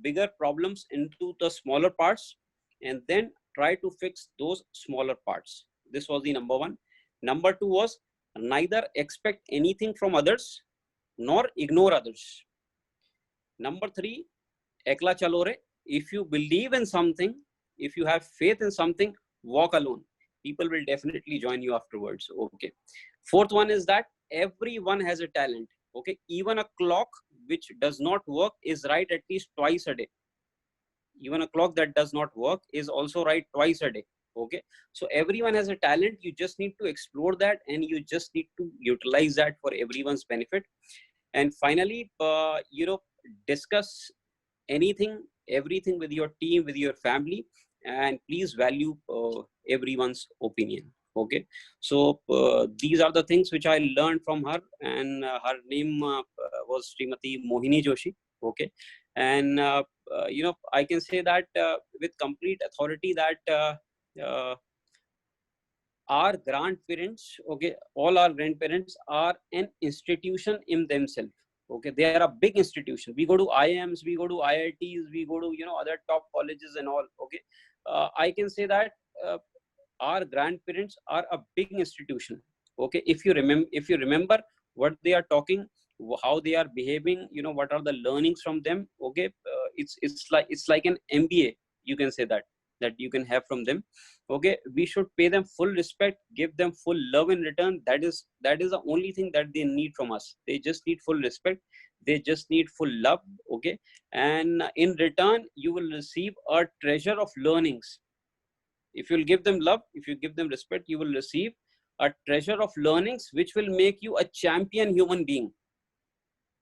bigger problems into the smaller parts, and then try to fix those smaller parts. This was the number one. Number two was, neither expect anything from others nor ignore others. Number three, ekla chalo re. If you believe in something, if you have faith in something, walk alone. People will definitely join you afterwards. Okay. Fourth one is that everyone has a talent. Okay. Even a clock which does not work is right at least twice a day. Even a clock that does not work is also right twice a day. Okay. So everyone has a talent. You just need to explore that, and you just need to utilize that for everyone's benefit. And finally, discuss anything, everything with your team, with your family, and please value everyone's opinion. Okay. So these are the things which I learned from her, and her name was Srimati Mohini Joshi. Okay. And I can say that with complete authority that our grandparents, okay, all our grandparents are an institution in themselves. Okay, they are a big institution. We go to IIMs, we go to IITs, we go to other top colleges and all. Okay, I can say that our grandparents are a big institution. Okay, if you remember what they are talking, how they are behaving, what are the learnings from them. Okay, it's like an MBA, you can say that you can have from them. Okay, we should pay them full respect, give them full love in return. That is the only thing that they need from us. They just need full respect, they just need full love. Okay, and in return you will receive a treasure of learnings. If you'll give them love, if you give them respect, you will receive a treasure of learnings which will make you a champion human being,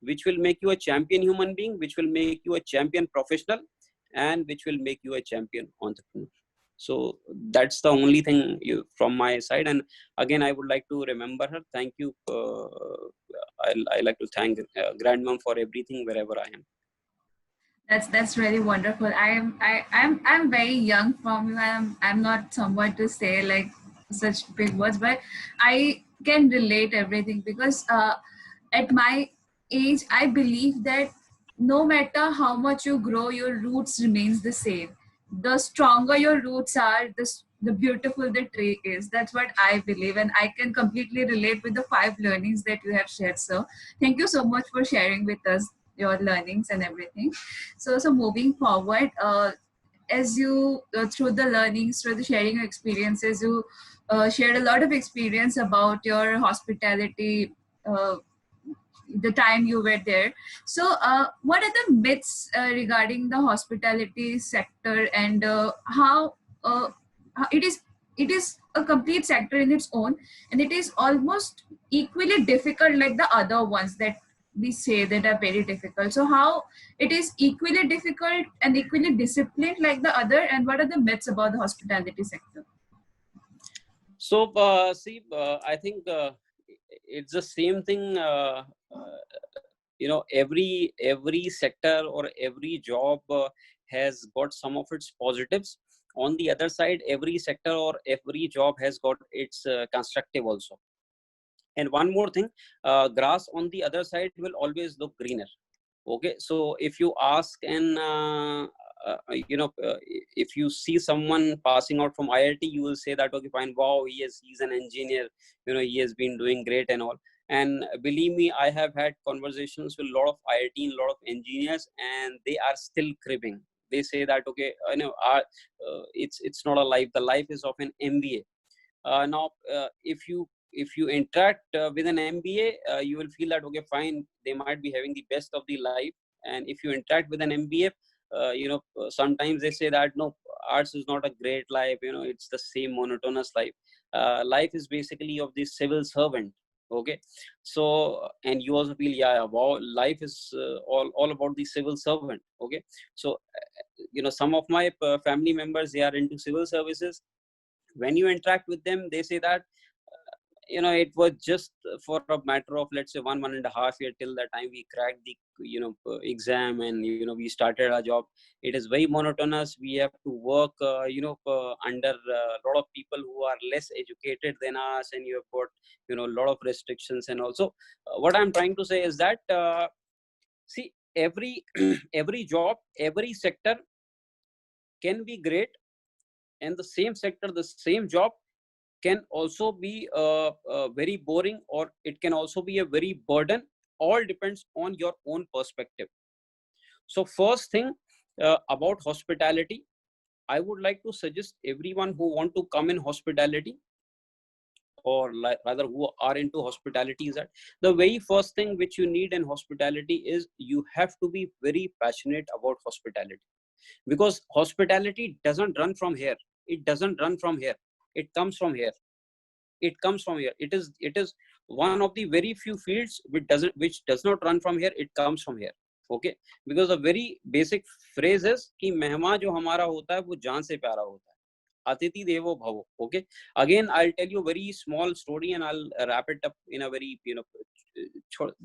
which will make you a champion human being, which will make you a champion professional, and which will make you a champion entrepreneur. So that's the only thing from my side. And again, I would like to remember her. Thank you. I like to thank grandmom for everything wherever I am. That's really wonderful. I'm very young from you. I'm not someone to say like such big words, but I can relate everything because at my age, I believe that no matter how much you grow, your roots remains the same. The stronger your roots are, the beautiful the tree is. That's what I believe, and I can completely relate with the 5 learnings that you have shared. So, thank you so much for sharing with us your learnings and everything. So moving forward, as you through the learnings, through the sharing of experiences, you shared a lot of experience about your hospitality, uh, the time you were there. So what are the myths regarding the hospitality sector, and how it is a complete sector in its own, and it is almost equally difficult like the other ones that we say that are very difficult. So how it is equally difficult and equally disciplined like the other, and what are the myths about the hospitality sector? So, see, I think it's the same thing. Every sector or every job has got some of its positives. On the other side, every sector or every job has got its constructive also. And one more thing, grass on the other side will always look greener. Okay, so if you ask and if you see someone passing out from IIT, you will say that, okay, fine, wow, he's an engineer, he has been doing great and all. And believe me, I have had conversations with a lot of IIT and a lot of engineers, and they are still cribbing. They say that, okay, it's not a life, the life is of an MBA. Now if you interact with an MBA, you will feel that, okay, fine, they might be having the best of the life. And if you interact with an MBA, sometimes they say that, no, arts is not a great life, it's the same monotonous life. Life is basically of the civil servant. Okay, so and you also feel, yeah, wow, life is all about the civil servant. Okay, so some of my family members, they are into civil services. When you interact with them, they say that it was just for a matter of, let's say, 1.5 year till the time we cracked the exam, and we started our job. It is very monotonous. We have to work under a lot of people who are less educated than us, and you have got a lot of restrictions. And also, what I'm trying to say is that, see, every every job, every sector can be great, and the same sector, the same job can also be very boring, or it can also be a very burden. All depends on your own perspective. So first thing, about hospitality, I would like to suggest everyone who want to come in hospitality, or rather who are into hospitality, is that the very first thing which you need in hospitality is you have to be very passionate about hospitality. Because hospitality doesn't run from here, it doesn't run from here, it comes from here. It is one of the very few fields which does not run from here, it comes from here. Okay, because a very basic phrase is कि मेहमान जो हमारा होता है वो जान से प्यारा होता है, अतिथि देवो भवो. Okay, again I'll tell you a very small story and I'll wrap it up in a very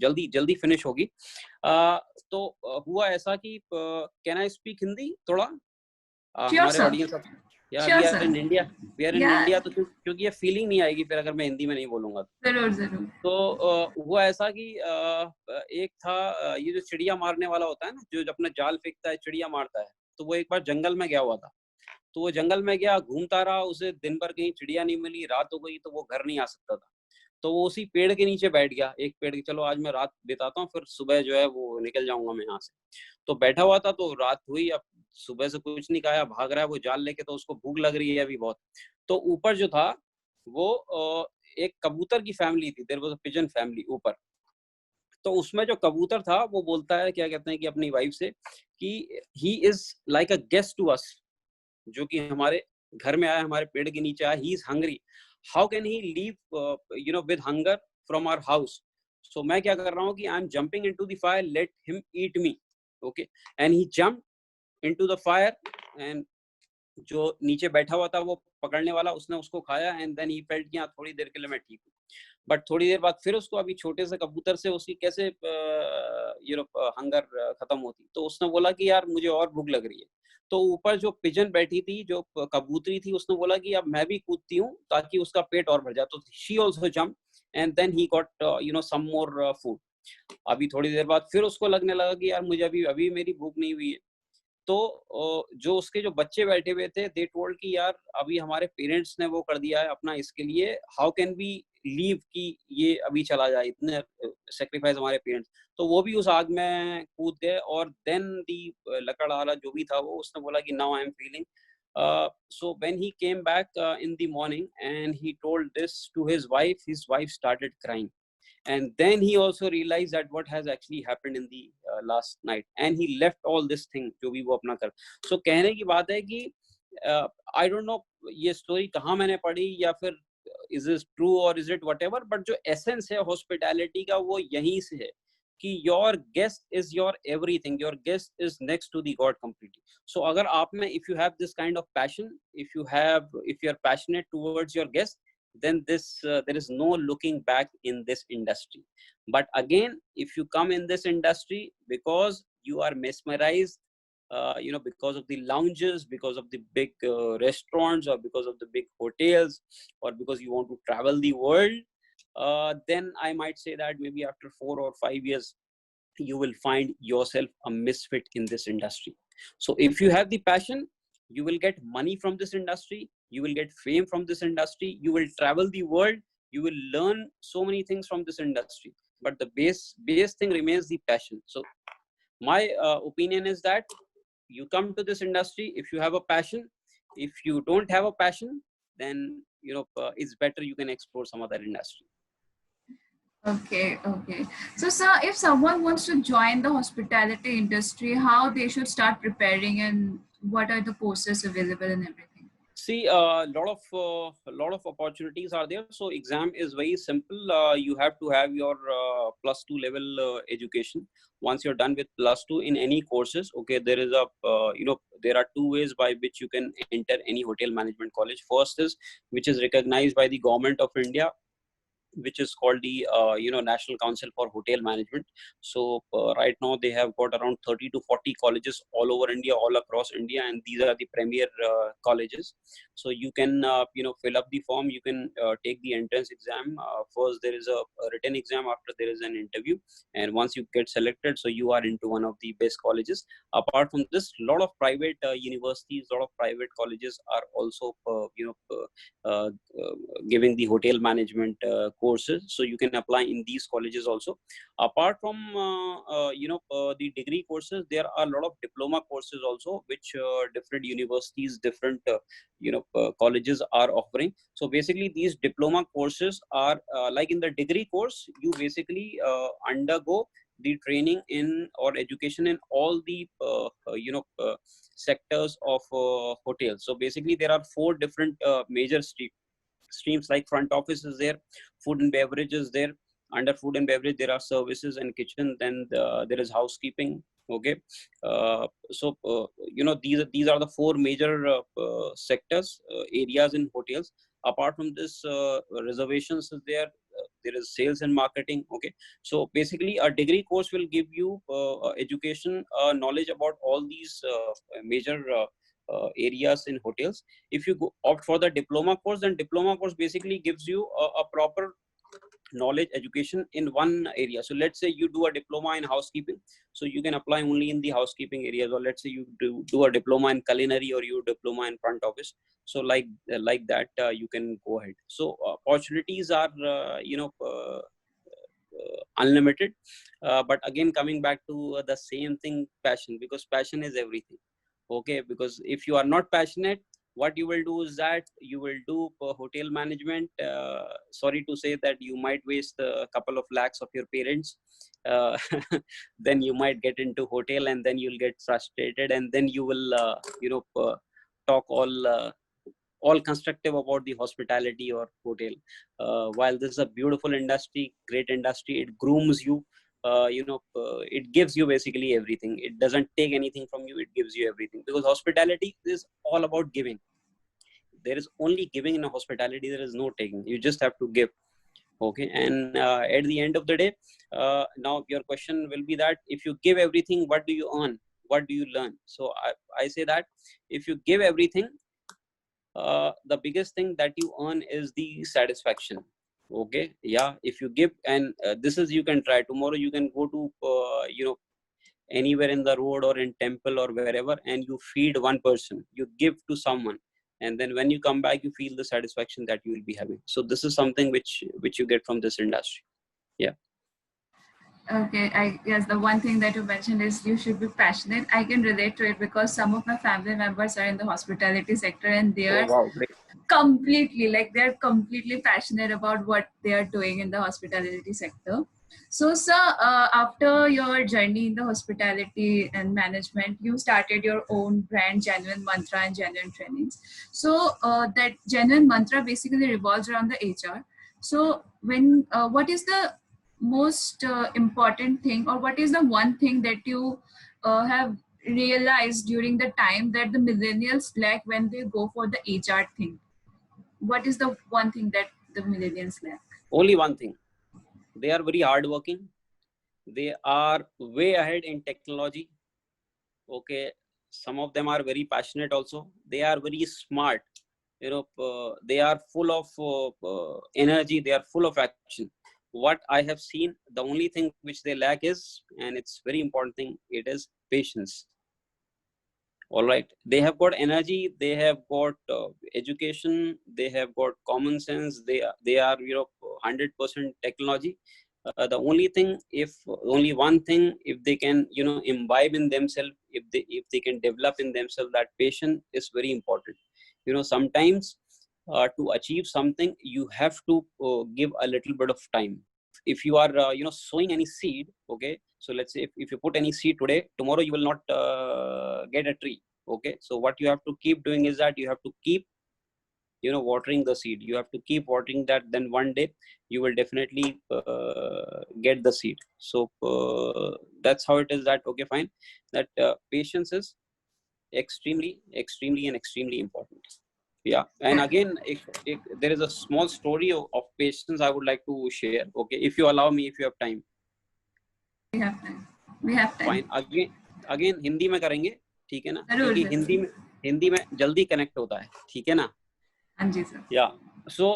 जल्दी जल्दी फिनिश होगी. तो हुआ ऐसा कि कैन आई स्पीक हिंदी थोड़ा, Sure, हमारे sir. ऑडियंस, या Sure, sir. We are in Yeah, India, तो क्योंकि ये फीलिंग नहीं आएगी फिर अगर मैं हिंदी में नहीं बोलूंगा. जरूर जरूर. तो हुआ ऐसा कि एक था, ये जो चिड़िया मारने वाला होता है ना, जो अपना जाल फेंकता है, चिड़िया मारता है, तो वो एक बार जंगल में गया हुआ था. तो वो जंगल में गया, घूमता रहा, उसे दिन भर कहीं चिड़िया नहीं मिली, रात हो गई तो वो घर नहीं आ सकता था. तो वो उसी पेड़ के नीचे बैठ गया, एक पेड़ की, चलो आज मैं रात बिताता हूँ, फिर सुबह जो है वो निकल जाऊंगा मैं यहाँ से. तो बैठा हुआ था, तो रात हुई, अब सुबह से कुछ नहीं खाया, भाग रहा है वो जाल लेके, तो उसको भूख लग रही है अभी बहुत. तो ऊपर जो था वो एक कबूतर की फैमिली थी, there was a pigeon family ऊपर. तो उसमें जो कबूतर था वो बोलता है, क्या कहते हैं, कि अपनी वाइफ से कि he is like a guest to us, जो कि हमारे घर में आया, हमारे पेड़ के नीचे आया, he is hungry, how can he leave with hunger from our house. So मैं क्या कर रहा हूँ कि I am jumping into the fire, let him eat me. Okay, and he jump into the fire, and जो नीचे बैठा हुआ था वो पकड़ने वाला, उसने उसको खाया, एंड देन ही फेल्ट कि हाँ, थोड़ी देर के लिए मैं ठीक हूँ. बट थोड़ी देर बाद फिर उसको, अभी छोटे से कबूतर से उसकी कैसे हंगर खत्म होती. तो उसने बोला कि यार मुझे और भूख लग रही है. तो ऊपर जो पिजन बैठी थी, जो कबूतरी थी, उसने बोला कि अब मैं भी कूदती हूँ ताकि उसका पेट और भर जाए. तो she also jump, and then he got some more food. अभी थोड़ी देर बाद फिर उसको लगने लगा कि यार मुझे अभी अभी मेरी भूख नहीं हुई है. तो जो उसके जो बच्चे बैठे हुए थे, दे टोल्ड कि यार अभी हमारे पेरेंट्स ने वो कर दिया है अपना, इसके लिए हाउ कैन वी लीव कि ये अभी चला जाए, इतने सेक्रीफाइस हमारे पेरेंट्स. तो वो भी उस आग में कूद गए, और देन दी लकड़हारा जो भी था वो, उसने बोला कि now I am feeling. So when he came back in the morning and he told this to his wife started crying. And then he also realized that what has actually happened in the last night, and he left all this thing जो भी वो अपना कर. So कहने की बात है कि I don't know ये story कहाँ मैंने पढ़ी या फिर is this true or is it whatever, but जो essence है hospitality का वो यहीं से है कि your guest is your everything, your guest is next to the God completely. So अगर आप में if you have this kind of passion, if you are passionate towards your guest, then there is no looking back in this industry. But again, if you come in this industry because you are mesmerized, because of the lounges, because of the big restaurants, or because of the big hotels, or because you want to travel the world, then I might say that maybe after 4 or 5 years you will find yourself a misfit in this industry. So if you have the passion, you will get money from this industry, you will get fame from this industry, you will travel the world, you will learn so many things from this industry, but the base thing remains the passion. So my opinion is that you come to this industry if you have a passion. If you don't have a passion, then it's better you can explore some other industry. Okay, okay. So, sir, if someone wants to join the hospitality industry, how they should start preparing and what are the courses available and everything? See, a lot of opportunities are there. So exam is very simple. You have to have your +2 level education. Once you're done with +2 in any courses, okay, there is a there are two ways by which you can enter any hotel management college. First is which is recognized by the government of India, which is called the National Council for Hotel Management. So right now they have got around 30 to 40 colleges all over India, all across India, and these are the premier colleges. So you can fill up the form, you can take the entrance exam. First there is a written exam, after there is an interview, and once you get selected, so you are into one of the best colleges. Apart from this, a lot of private universities, a lot of private colleges are also uh, giving the hotel management courses, so you can apply in these colleges also. Apart from the degree courses, there are a lot of diploma courses also, which different universities, different colleges are offering. So basically these diploma courses are like in the degree course, you basically undergo the training in or education in all the sectors of hotels. So basically there are four different major streams, like front office is there, food and beverage is there, under food and beverage there are services and kitchen, then there is housekeeping. Okay. These are the four major sectors, areas in hotels. Apart from this, reservations is there, there is sales and marketing. Okay. So basically a degree course will give you education, knowledge about all these major areas in hotels. If you opt for the diploma course, then diploma course basically gives you a proper knowledge education in one area. So let's say you do a diploma in housekeeping, so you can apply only in the housekeeping areas. Or let's say you do a diploma in culinary, or you diploma in front office, so like that you can go ahead. So opportunities are unlimited. But again, coming back to the same thing, passion, because passion is everything. Okay. Because if you are not passionate, what you will do is that you will do hotel management. Sorry to say that you might waste a couple of lakhs of your parents. uh, then you might get into hotel, and then you'll get frustrated, and then you will talk all constructive about the hospitality or hotel. While this is a beautiful industry, great industry, it grooms you. It gives you basically everything. It doesn't take anything from you, it gives you everything, because hospitality is all about giving. There is only giving in a hospitality, there is no taking. You just have to give. Okay. And at the end of the day, now your question will be that if you give everything, what do you earn, what do you learn? So I say that if you give everything, the biggest thing that you earn is the satisfaction. Okay. Yeah. If you give, and this is, you can try tomorrow, you can go to anywhere in the road or in temple or wherever, and you feed one person, you give to someone, and then when you come back, you feel the satisfaction that you will be having. So this is something which you get from this industry. Yeah. Okay, I yes, the one thing that you mentioned is you should be passionate. I can relate to it because some of my family members are in the hospitality sector and they Oh are wow, great. completely, like they're completely passionate about what they are doing in the hospitality sector. So, sir, after your journey in the hospitality and management, you started your own brand, Genuine Mantra and Genuine Trainings. So, that Genuine Mantra basically revolves around the HR. So, what is the most important thing, or what is the one thing that you have realized during the time that the millennials lack when they go for the HR thing? What is the one thing that the millennials lack? Only one thing: they are very hardworking. They are way ahead in technology. Okay, some of them are very passionate also. They are very smart. They are full of energy. They are full of action. What I have seen, the only thing which they lack is, and it's very important thing, it is patience. All right, they have got energy, they have got education, they have got common sense, they are 100% technology. The only thing, if only one thing, if they can imbibe in themselves, if they can develop in themselves, that patience is very important. Sometimes to achieve something, you have to give a little bit of time. If you are sowing any seed, okay, so let's say if you put any seed today, tomorrow you will not get a tree. Okay, so what you have to keep doing is that you have to keep watering the seed. You have to keep watering that, then one day you will definitely get the seed. So that's how it is, that okay, fine, that patience is extremely and extremely important. Yeah, and again, if there is a small story of patience I would like to share, okay, if you allow me, if you have time. We have time. We have time. Fine, again again Hindi में करेंगे, ठीक है ना, जरूर क्योंकि जरूर। हिंदी में जल्दी कनेक्ट होता है, ठीक है ना। हाँ जी सर। या सो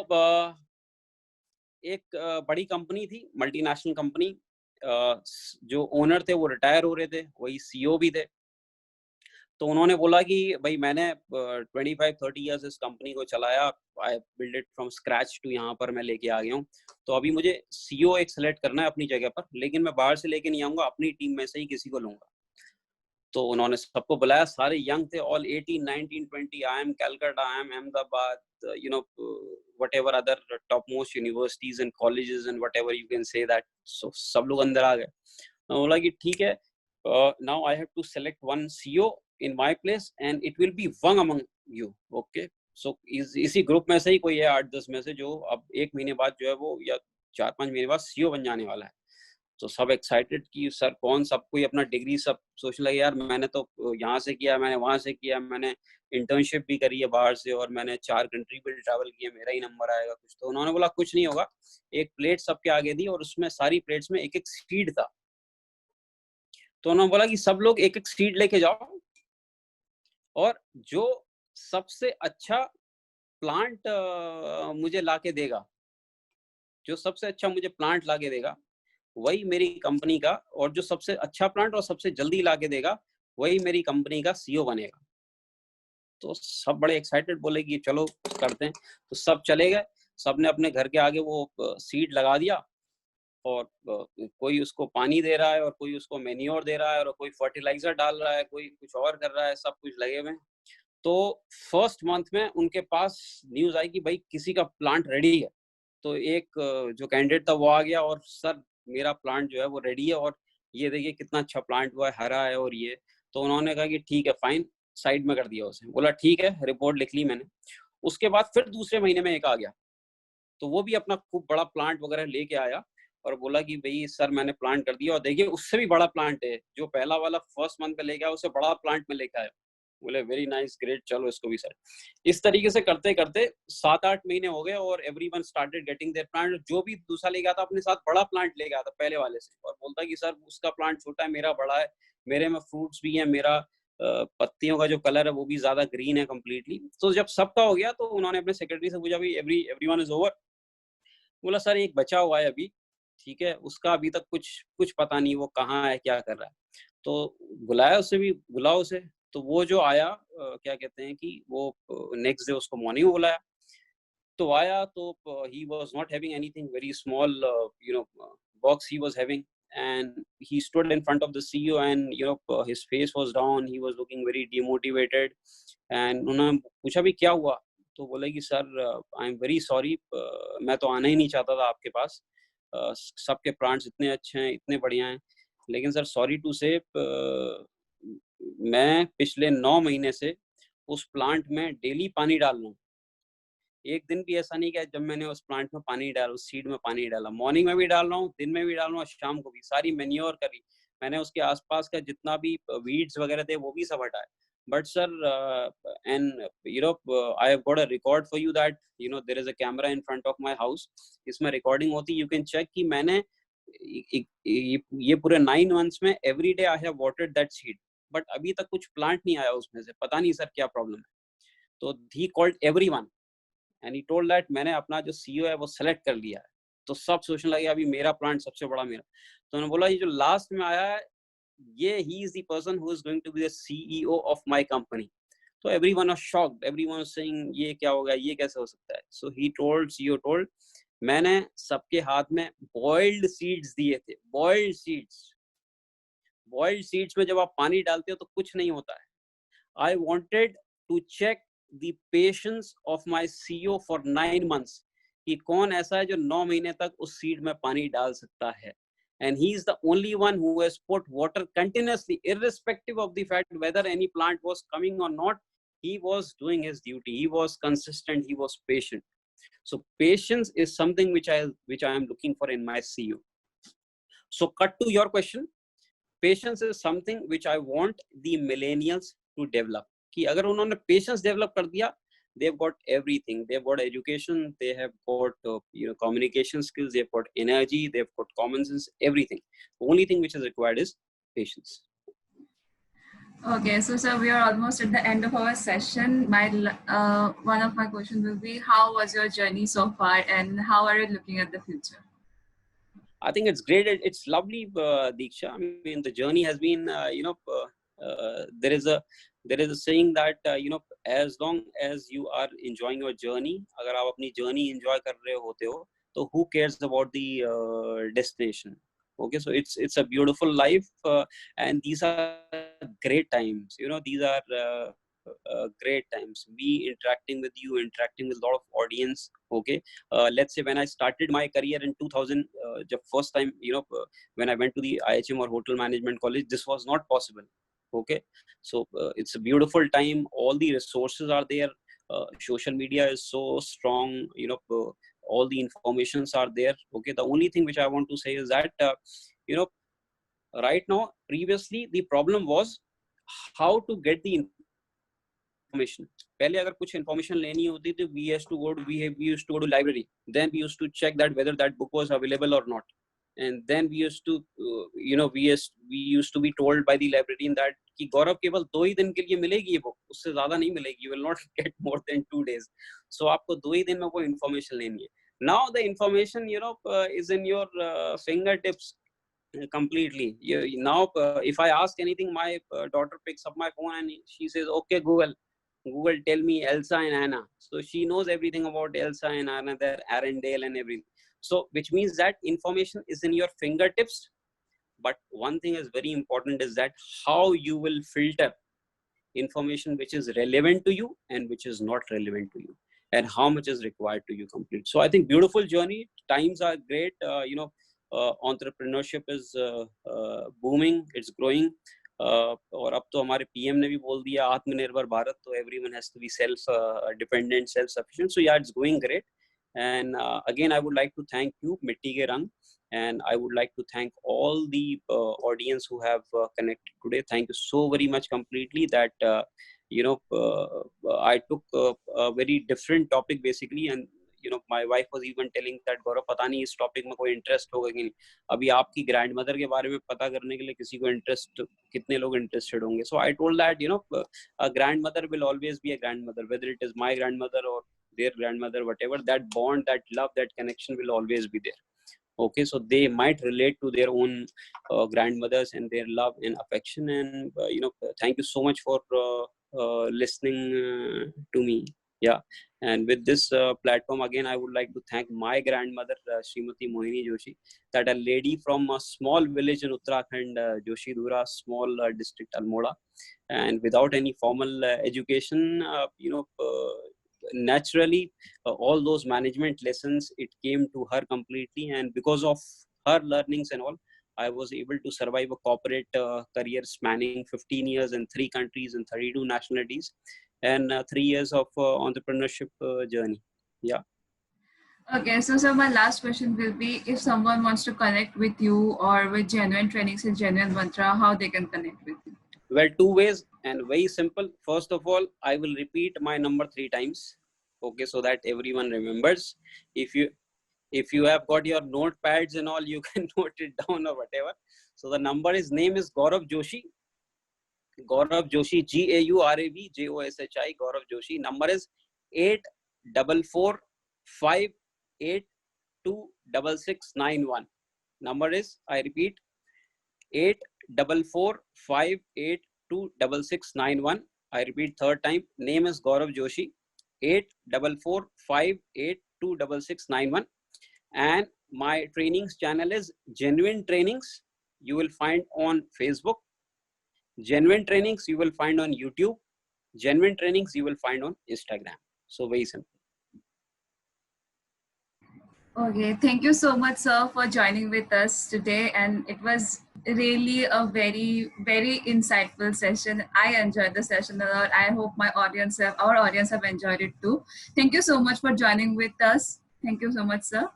एक बड़ी कंपनी थी, मल्टीनेशनल कंपनी। जो ओनर थे वो रिटायर हो रहे थे, वही सीईओ भी थे। तो उन्होंने बोला कि भाई मैंने 25-30 ईयर्स इस कंपनी को चलाया, I build it from scratch to यहाँ पर मैं लेके आ गया हूँ। तो अभी मुझे सीईओ एक सेलेक्ट करना है अपनी जगह पर, लेकिन मैं बाहर से लेके नहीं आऊंगा, अपनी टीम में से ही किसी को लूंगा। तो उन्होंने सबको बुलाया, सारे यंग थे, all 18, 19, 20। I am Calcutta, I am Ahmedabad, whatever other topmost universities and colleges and whatever you can say that. So सब लोग अंदर आ गए। मैं बोला कि ठीक है, now I have to select one CEO in my place and it will be one among you. Okay, so इसी ग्रुप में से ही कोई है 8-10 में से जो अब 1 महीने बाद जो है वो, या 4-5 महीने बाद सीईओ बन जाने वाला है। तो सब एक्साइटेड कि सर कौन, सब कोई अपना डिग्री, सब सोचने लगे यार मैंने तो यहाँ से किया, मैंने वहां से किया, मैंने इंटर्नशिप भी करी है बाहर से, और मैंने 4 कंट्री पे ट्रैवल किया, मेरा ही नंबर आएगा कुछ। तो उन्होंने बोला कुछ नहीं होगा, एक प्लेट सबके आगे दी और उसमें सारी प्लेट्स में एक एक सीड था। तो उन्होंने बोला कि सब लोग एक एक सीड लेके जाओ, और जो सबसे अच्छा प्लांट मुझे लाके देगा, जो सबसे अच्छा मुझे प्लांट लाके देगा, वही मेरी कंपनी का, और जो सबसे अच्छा प्लांट और सबसे जल्दी लाके देगा, वही मेरी कंपनी का सीईओ बनेगा। तो सब बड़े एक्साइटेड, बोले कि चलो करते हैं। तो सब चले गए, सबने अपने घर के आगे वो सीड लगा दिया, और कोई उसको पानी दे रहा है, और कोई उसको मेन्योर दे रहा है, और कोई फर्टिलाइजर डाल रहा है, कोई कुछ और कर रहा है, सब कुछ लगे हुए हैं। तो फर्स्ट मंथ में उनके पास न्यूज आई कि भाई किसी का प्लांट रेडी है। तो एक जो कैंडिडेट था वो आ गया, और सर मेरा प्लांट जो है वो रेडी है, और ये देखिए कितना अच्छा प्लांट हुआ है, हरा है, और ये। तो उन्होंने कहा कि ठीक है फाइन, साइड में कर दिया उसे, बोला ठीक है, रिपोर्ट लिख ली मैंने। उसके बाद फिर दूसरे महीने में एक आ गया, तो वो भी अपना खूब बड़ा प्लांट वगैरह लेके आया, और बोला कि भाई सर मैंने प्लांट कर दिया, और देखिए उससे भी बड़ा प्लांट है, जो पहला वाला फर्स्ट मंथ में लेके आया उससे बड़ा प्लांट में लेके आया। बोले वेरी नाइस, ग्रेट, चलो इसको भी सर। इस तरीके से करते करते 7-8 महीने हो गए, और everyone started getting there plant. जो भी दूसरा ले गया था अपने साथ बड़ा प्लांट ले गया था पहले वाले से, और बोलता कि सर उसका प्लांट छोटा है, मेरा बड़ा है, मेरे में फ्रूट्स भी है, मेरा पत्तियों का जो कलर है वो भी ज्यादा ग्रीन है कम्प्लीटली। तो जब सबका हो गया, तो उन्होंने अपने सेक्रेटरी से पूछा भाई एवरीवन इज ओवर। बोला सर एक बचा हुआ है अभी, ठीक है, उसका अभी तक कुछ कुछ पता नहीं, वो कहाँ है, क्या कर रहा है। तो बुलाया उसे, भी बुलाओ उसे। तो वो जो आया, क्या कहते हैं कि वो नेक्स्ट डे उसको मॉर्निंग में बुलाया। तो आया, तो he was not having anything, very small box he was having, and he stood in front of the CEO, and his face was down, he was looking very demotivated। and उन्होंने पूछा भी क्या हुआ। तो बोले कि sir I am very sorry, मैं तो आना ही नहीं चाहता था आपके पास, सबके प्लांट्स इतने अच्छे हैं, इतने बढ़िया हैं, लेकिन सर सॉरी टू से मैं पिछले 9 महीने से उस प्लांट में डेली पानी डाल रहा हूँ। एक दिन भी ऐसा नहीं कि जब मैंने उस प्लांट में पानी डाला, उस सीड में पानी डाला, मॉर्निंग में भी डाल रहा हूँ, दिन में भी डाल रहा हूँ, शाम को भी। सारी मैन्योर करी मैंने, उसके आसपास का जितना भी वीड्स वगैरह थे वो भी सब हटाए। But sir and you know I have got a record for you that there is a camera in front of my house, इसमें रिकॉर्डिंग होती, यू कैन चेक कि मैंने ये पूरे 9 मंथ्स में every day I have watered that seed, but अभी तक कुछ प्लांट नहीं आया उसमें से। पता नहीं सर क्या प्रॉब्लम है। तो he called everyone and he told that मैंने अपना जो सीईओ है वो सेलेक्ट कर लिया है। तो सब सोचने लगे अभी मेरा प्लांट सबसे बड़ा मेरा। तो उन्होंने बोला ये जो लास्ट में आया है ये he is the person who is going to be the CEO of my company. तो everyone was shocked, everyone was saying ये क्या हो गया, ये कैसे हो सकता है। So he told, CEO told, मैंने सबके हाथ में बॉइल्ड सीड्स दिए थे। बॉइल्ड सीड्स, बॉइल्ड सीड्स में जब आप पानी डालते हो तो कुछ नहीं होता है। I wanted to check the patience of my CEO for 9 months कि कौन ऐसा है जो 9 महीने तक उस सीड में पानी डाल सकता है। And he is the only one who has put water continuously, irrespective of the fact whether any plant was coming or not. He was doing his duty. He was consistent. He was patient. So patience is something which I am looking for in my CEO. So cut to your question. Patience is something which I want the millennials to develop. कि अगर उन्होंने patience develop कर दिया, they've got everything. They've got education, they have got communication skills, they've got energy, they've got common sense, everything. The only thing which is required is patience. Okay, so sir, we are almost at the end of our session. My one of my questions will be, how was your journey so far, and how are you looking at the future? I think it's great. It's lovely, Diksha. I mean, the journey has been, there is a saying that as long as you are enjoying your journey, अगर आप अपनी journey enjoy कर रहे होते हो, तो who cares about the destination? Okay, so it's a beautiful life, and these are great times. These are great times. We interacting with you, interacting with a lot of audience. Okay, let's say when I started my career in 2000, the first time, when I went to the IHM or Hotel Management College, this was not possible. Okay, so it's a beautiful time. All the resources are there. Social media is so strong. All the informations are there. Okay, the only thing which I want to say is that you know right now, previously the problem was how to get the information. पहले अगर कुछ information लेनी होती थी, we used to go to library, then we used to check that whether that book was available or not, and then we used to we used to be told by the librarian that कि गौरव केवल 2 ही दिन के लिए मिलेगी ये book, उससे ज्यादा नहीं मिलेगी, you will not get more than 2 days. So आपको 2 ही दिन में वो information लेनी है. Now the information is in your fingertips completely. Now if I ask anything, my daughter picks up my phone and she says, okay, Google, tell me Elsa and Anna. So she knows everything about Elsa and Anna, their Arendelle and everything. So which means that information is in your fingertips. But one thing is very important is that how you will filter information which is relevant to you and which is not relevant to you, and how much is required to you complete. So I think beautiful journey. Times are great. Entrepreneurship is booming. It's growing. और अब तो हमारे PM ने भी बोल दिया आत्मनिर्भर भारत, तो everyone has to be self dependent, self sufficient. So yeah, it's going great. And again, I would like to thank you, Mitti Ke Rang, and I would like to thank all the audience who have connected today. Thank you so very much completely that I took a very different topic basically, and my wife was even telling that गौरव पता नहीं इस topic में कोई interest होगा कि नहीं. अभी आपकी ग्रैंडमदर के बारे में पता करने के लिए किसी को इंटरेस्ट, कितने लोग इंटरेस्टेड होंगे. So I told that a grandmother will always be a grandmother, whether it is my grandmother or their grandmother, whatever, that bond, that love, that connection will always be there. Okay, so they might relate to their own grandmothers and their love and affection. And thank you so much for listening to me. Yeah, and with this platform again, I would like to thank my grandmother, Srimati Mohini Joshi, that a lady from a small village in Uttarakhand, Joshi Dura, small district Almora, and without any formal education, naturally, all those management lessons, it came to her completely, and because of her learnings and all, I was able to survive a corporate career spanning 15 years in 3 countries and 32 nationalities, and 3 years of entrepreneurship journey. Yeah. Okay, so my last question will be, if someone wants to connect with you or with Genuine Trainings and Genuine Mantra, how they can connect with you? Well, two ways and very simple. First of all, I will repeat my number 3 times. Okay, so that everyone remembers. If you if you have got your notepads and all, you can note it down or whatever. So the number is, name is Gaurav Joshi. Gaurav Joshi, GAURAV JOSHI, Gaurav Joshi. Number is 84458826691. Number is, I repeat, 84458826691. I repeat third time. Name is Gaurav Joshi. 84458826691. And my trainings channel is Genuine Trainings. You will find on Facebook. Genuine Trainings you will find on YouTube. Genuine Trainings you will find on Instagram. So very simple. Okay, thank you so much, sir, for joining with us today. And it was really a very, very insightful session. I enjoyed the session a lot. I hope our audience have enjoyed it too. Thank you so much for joining with us. Thank you so much, sir.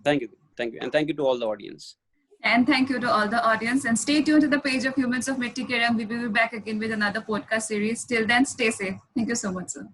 Thank you. Thank you. And thank you to all the audience. And thank you to all the audience. And stay tuned to the page of Humans of Mitti Ke Rang. We will be back again with another podcast series. Till then, stay safe. Thank you so much, sir.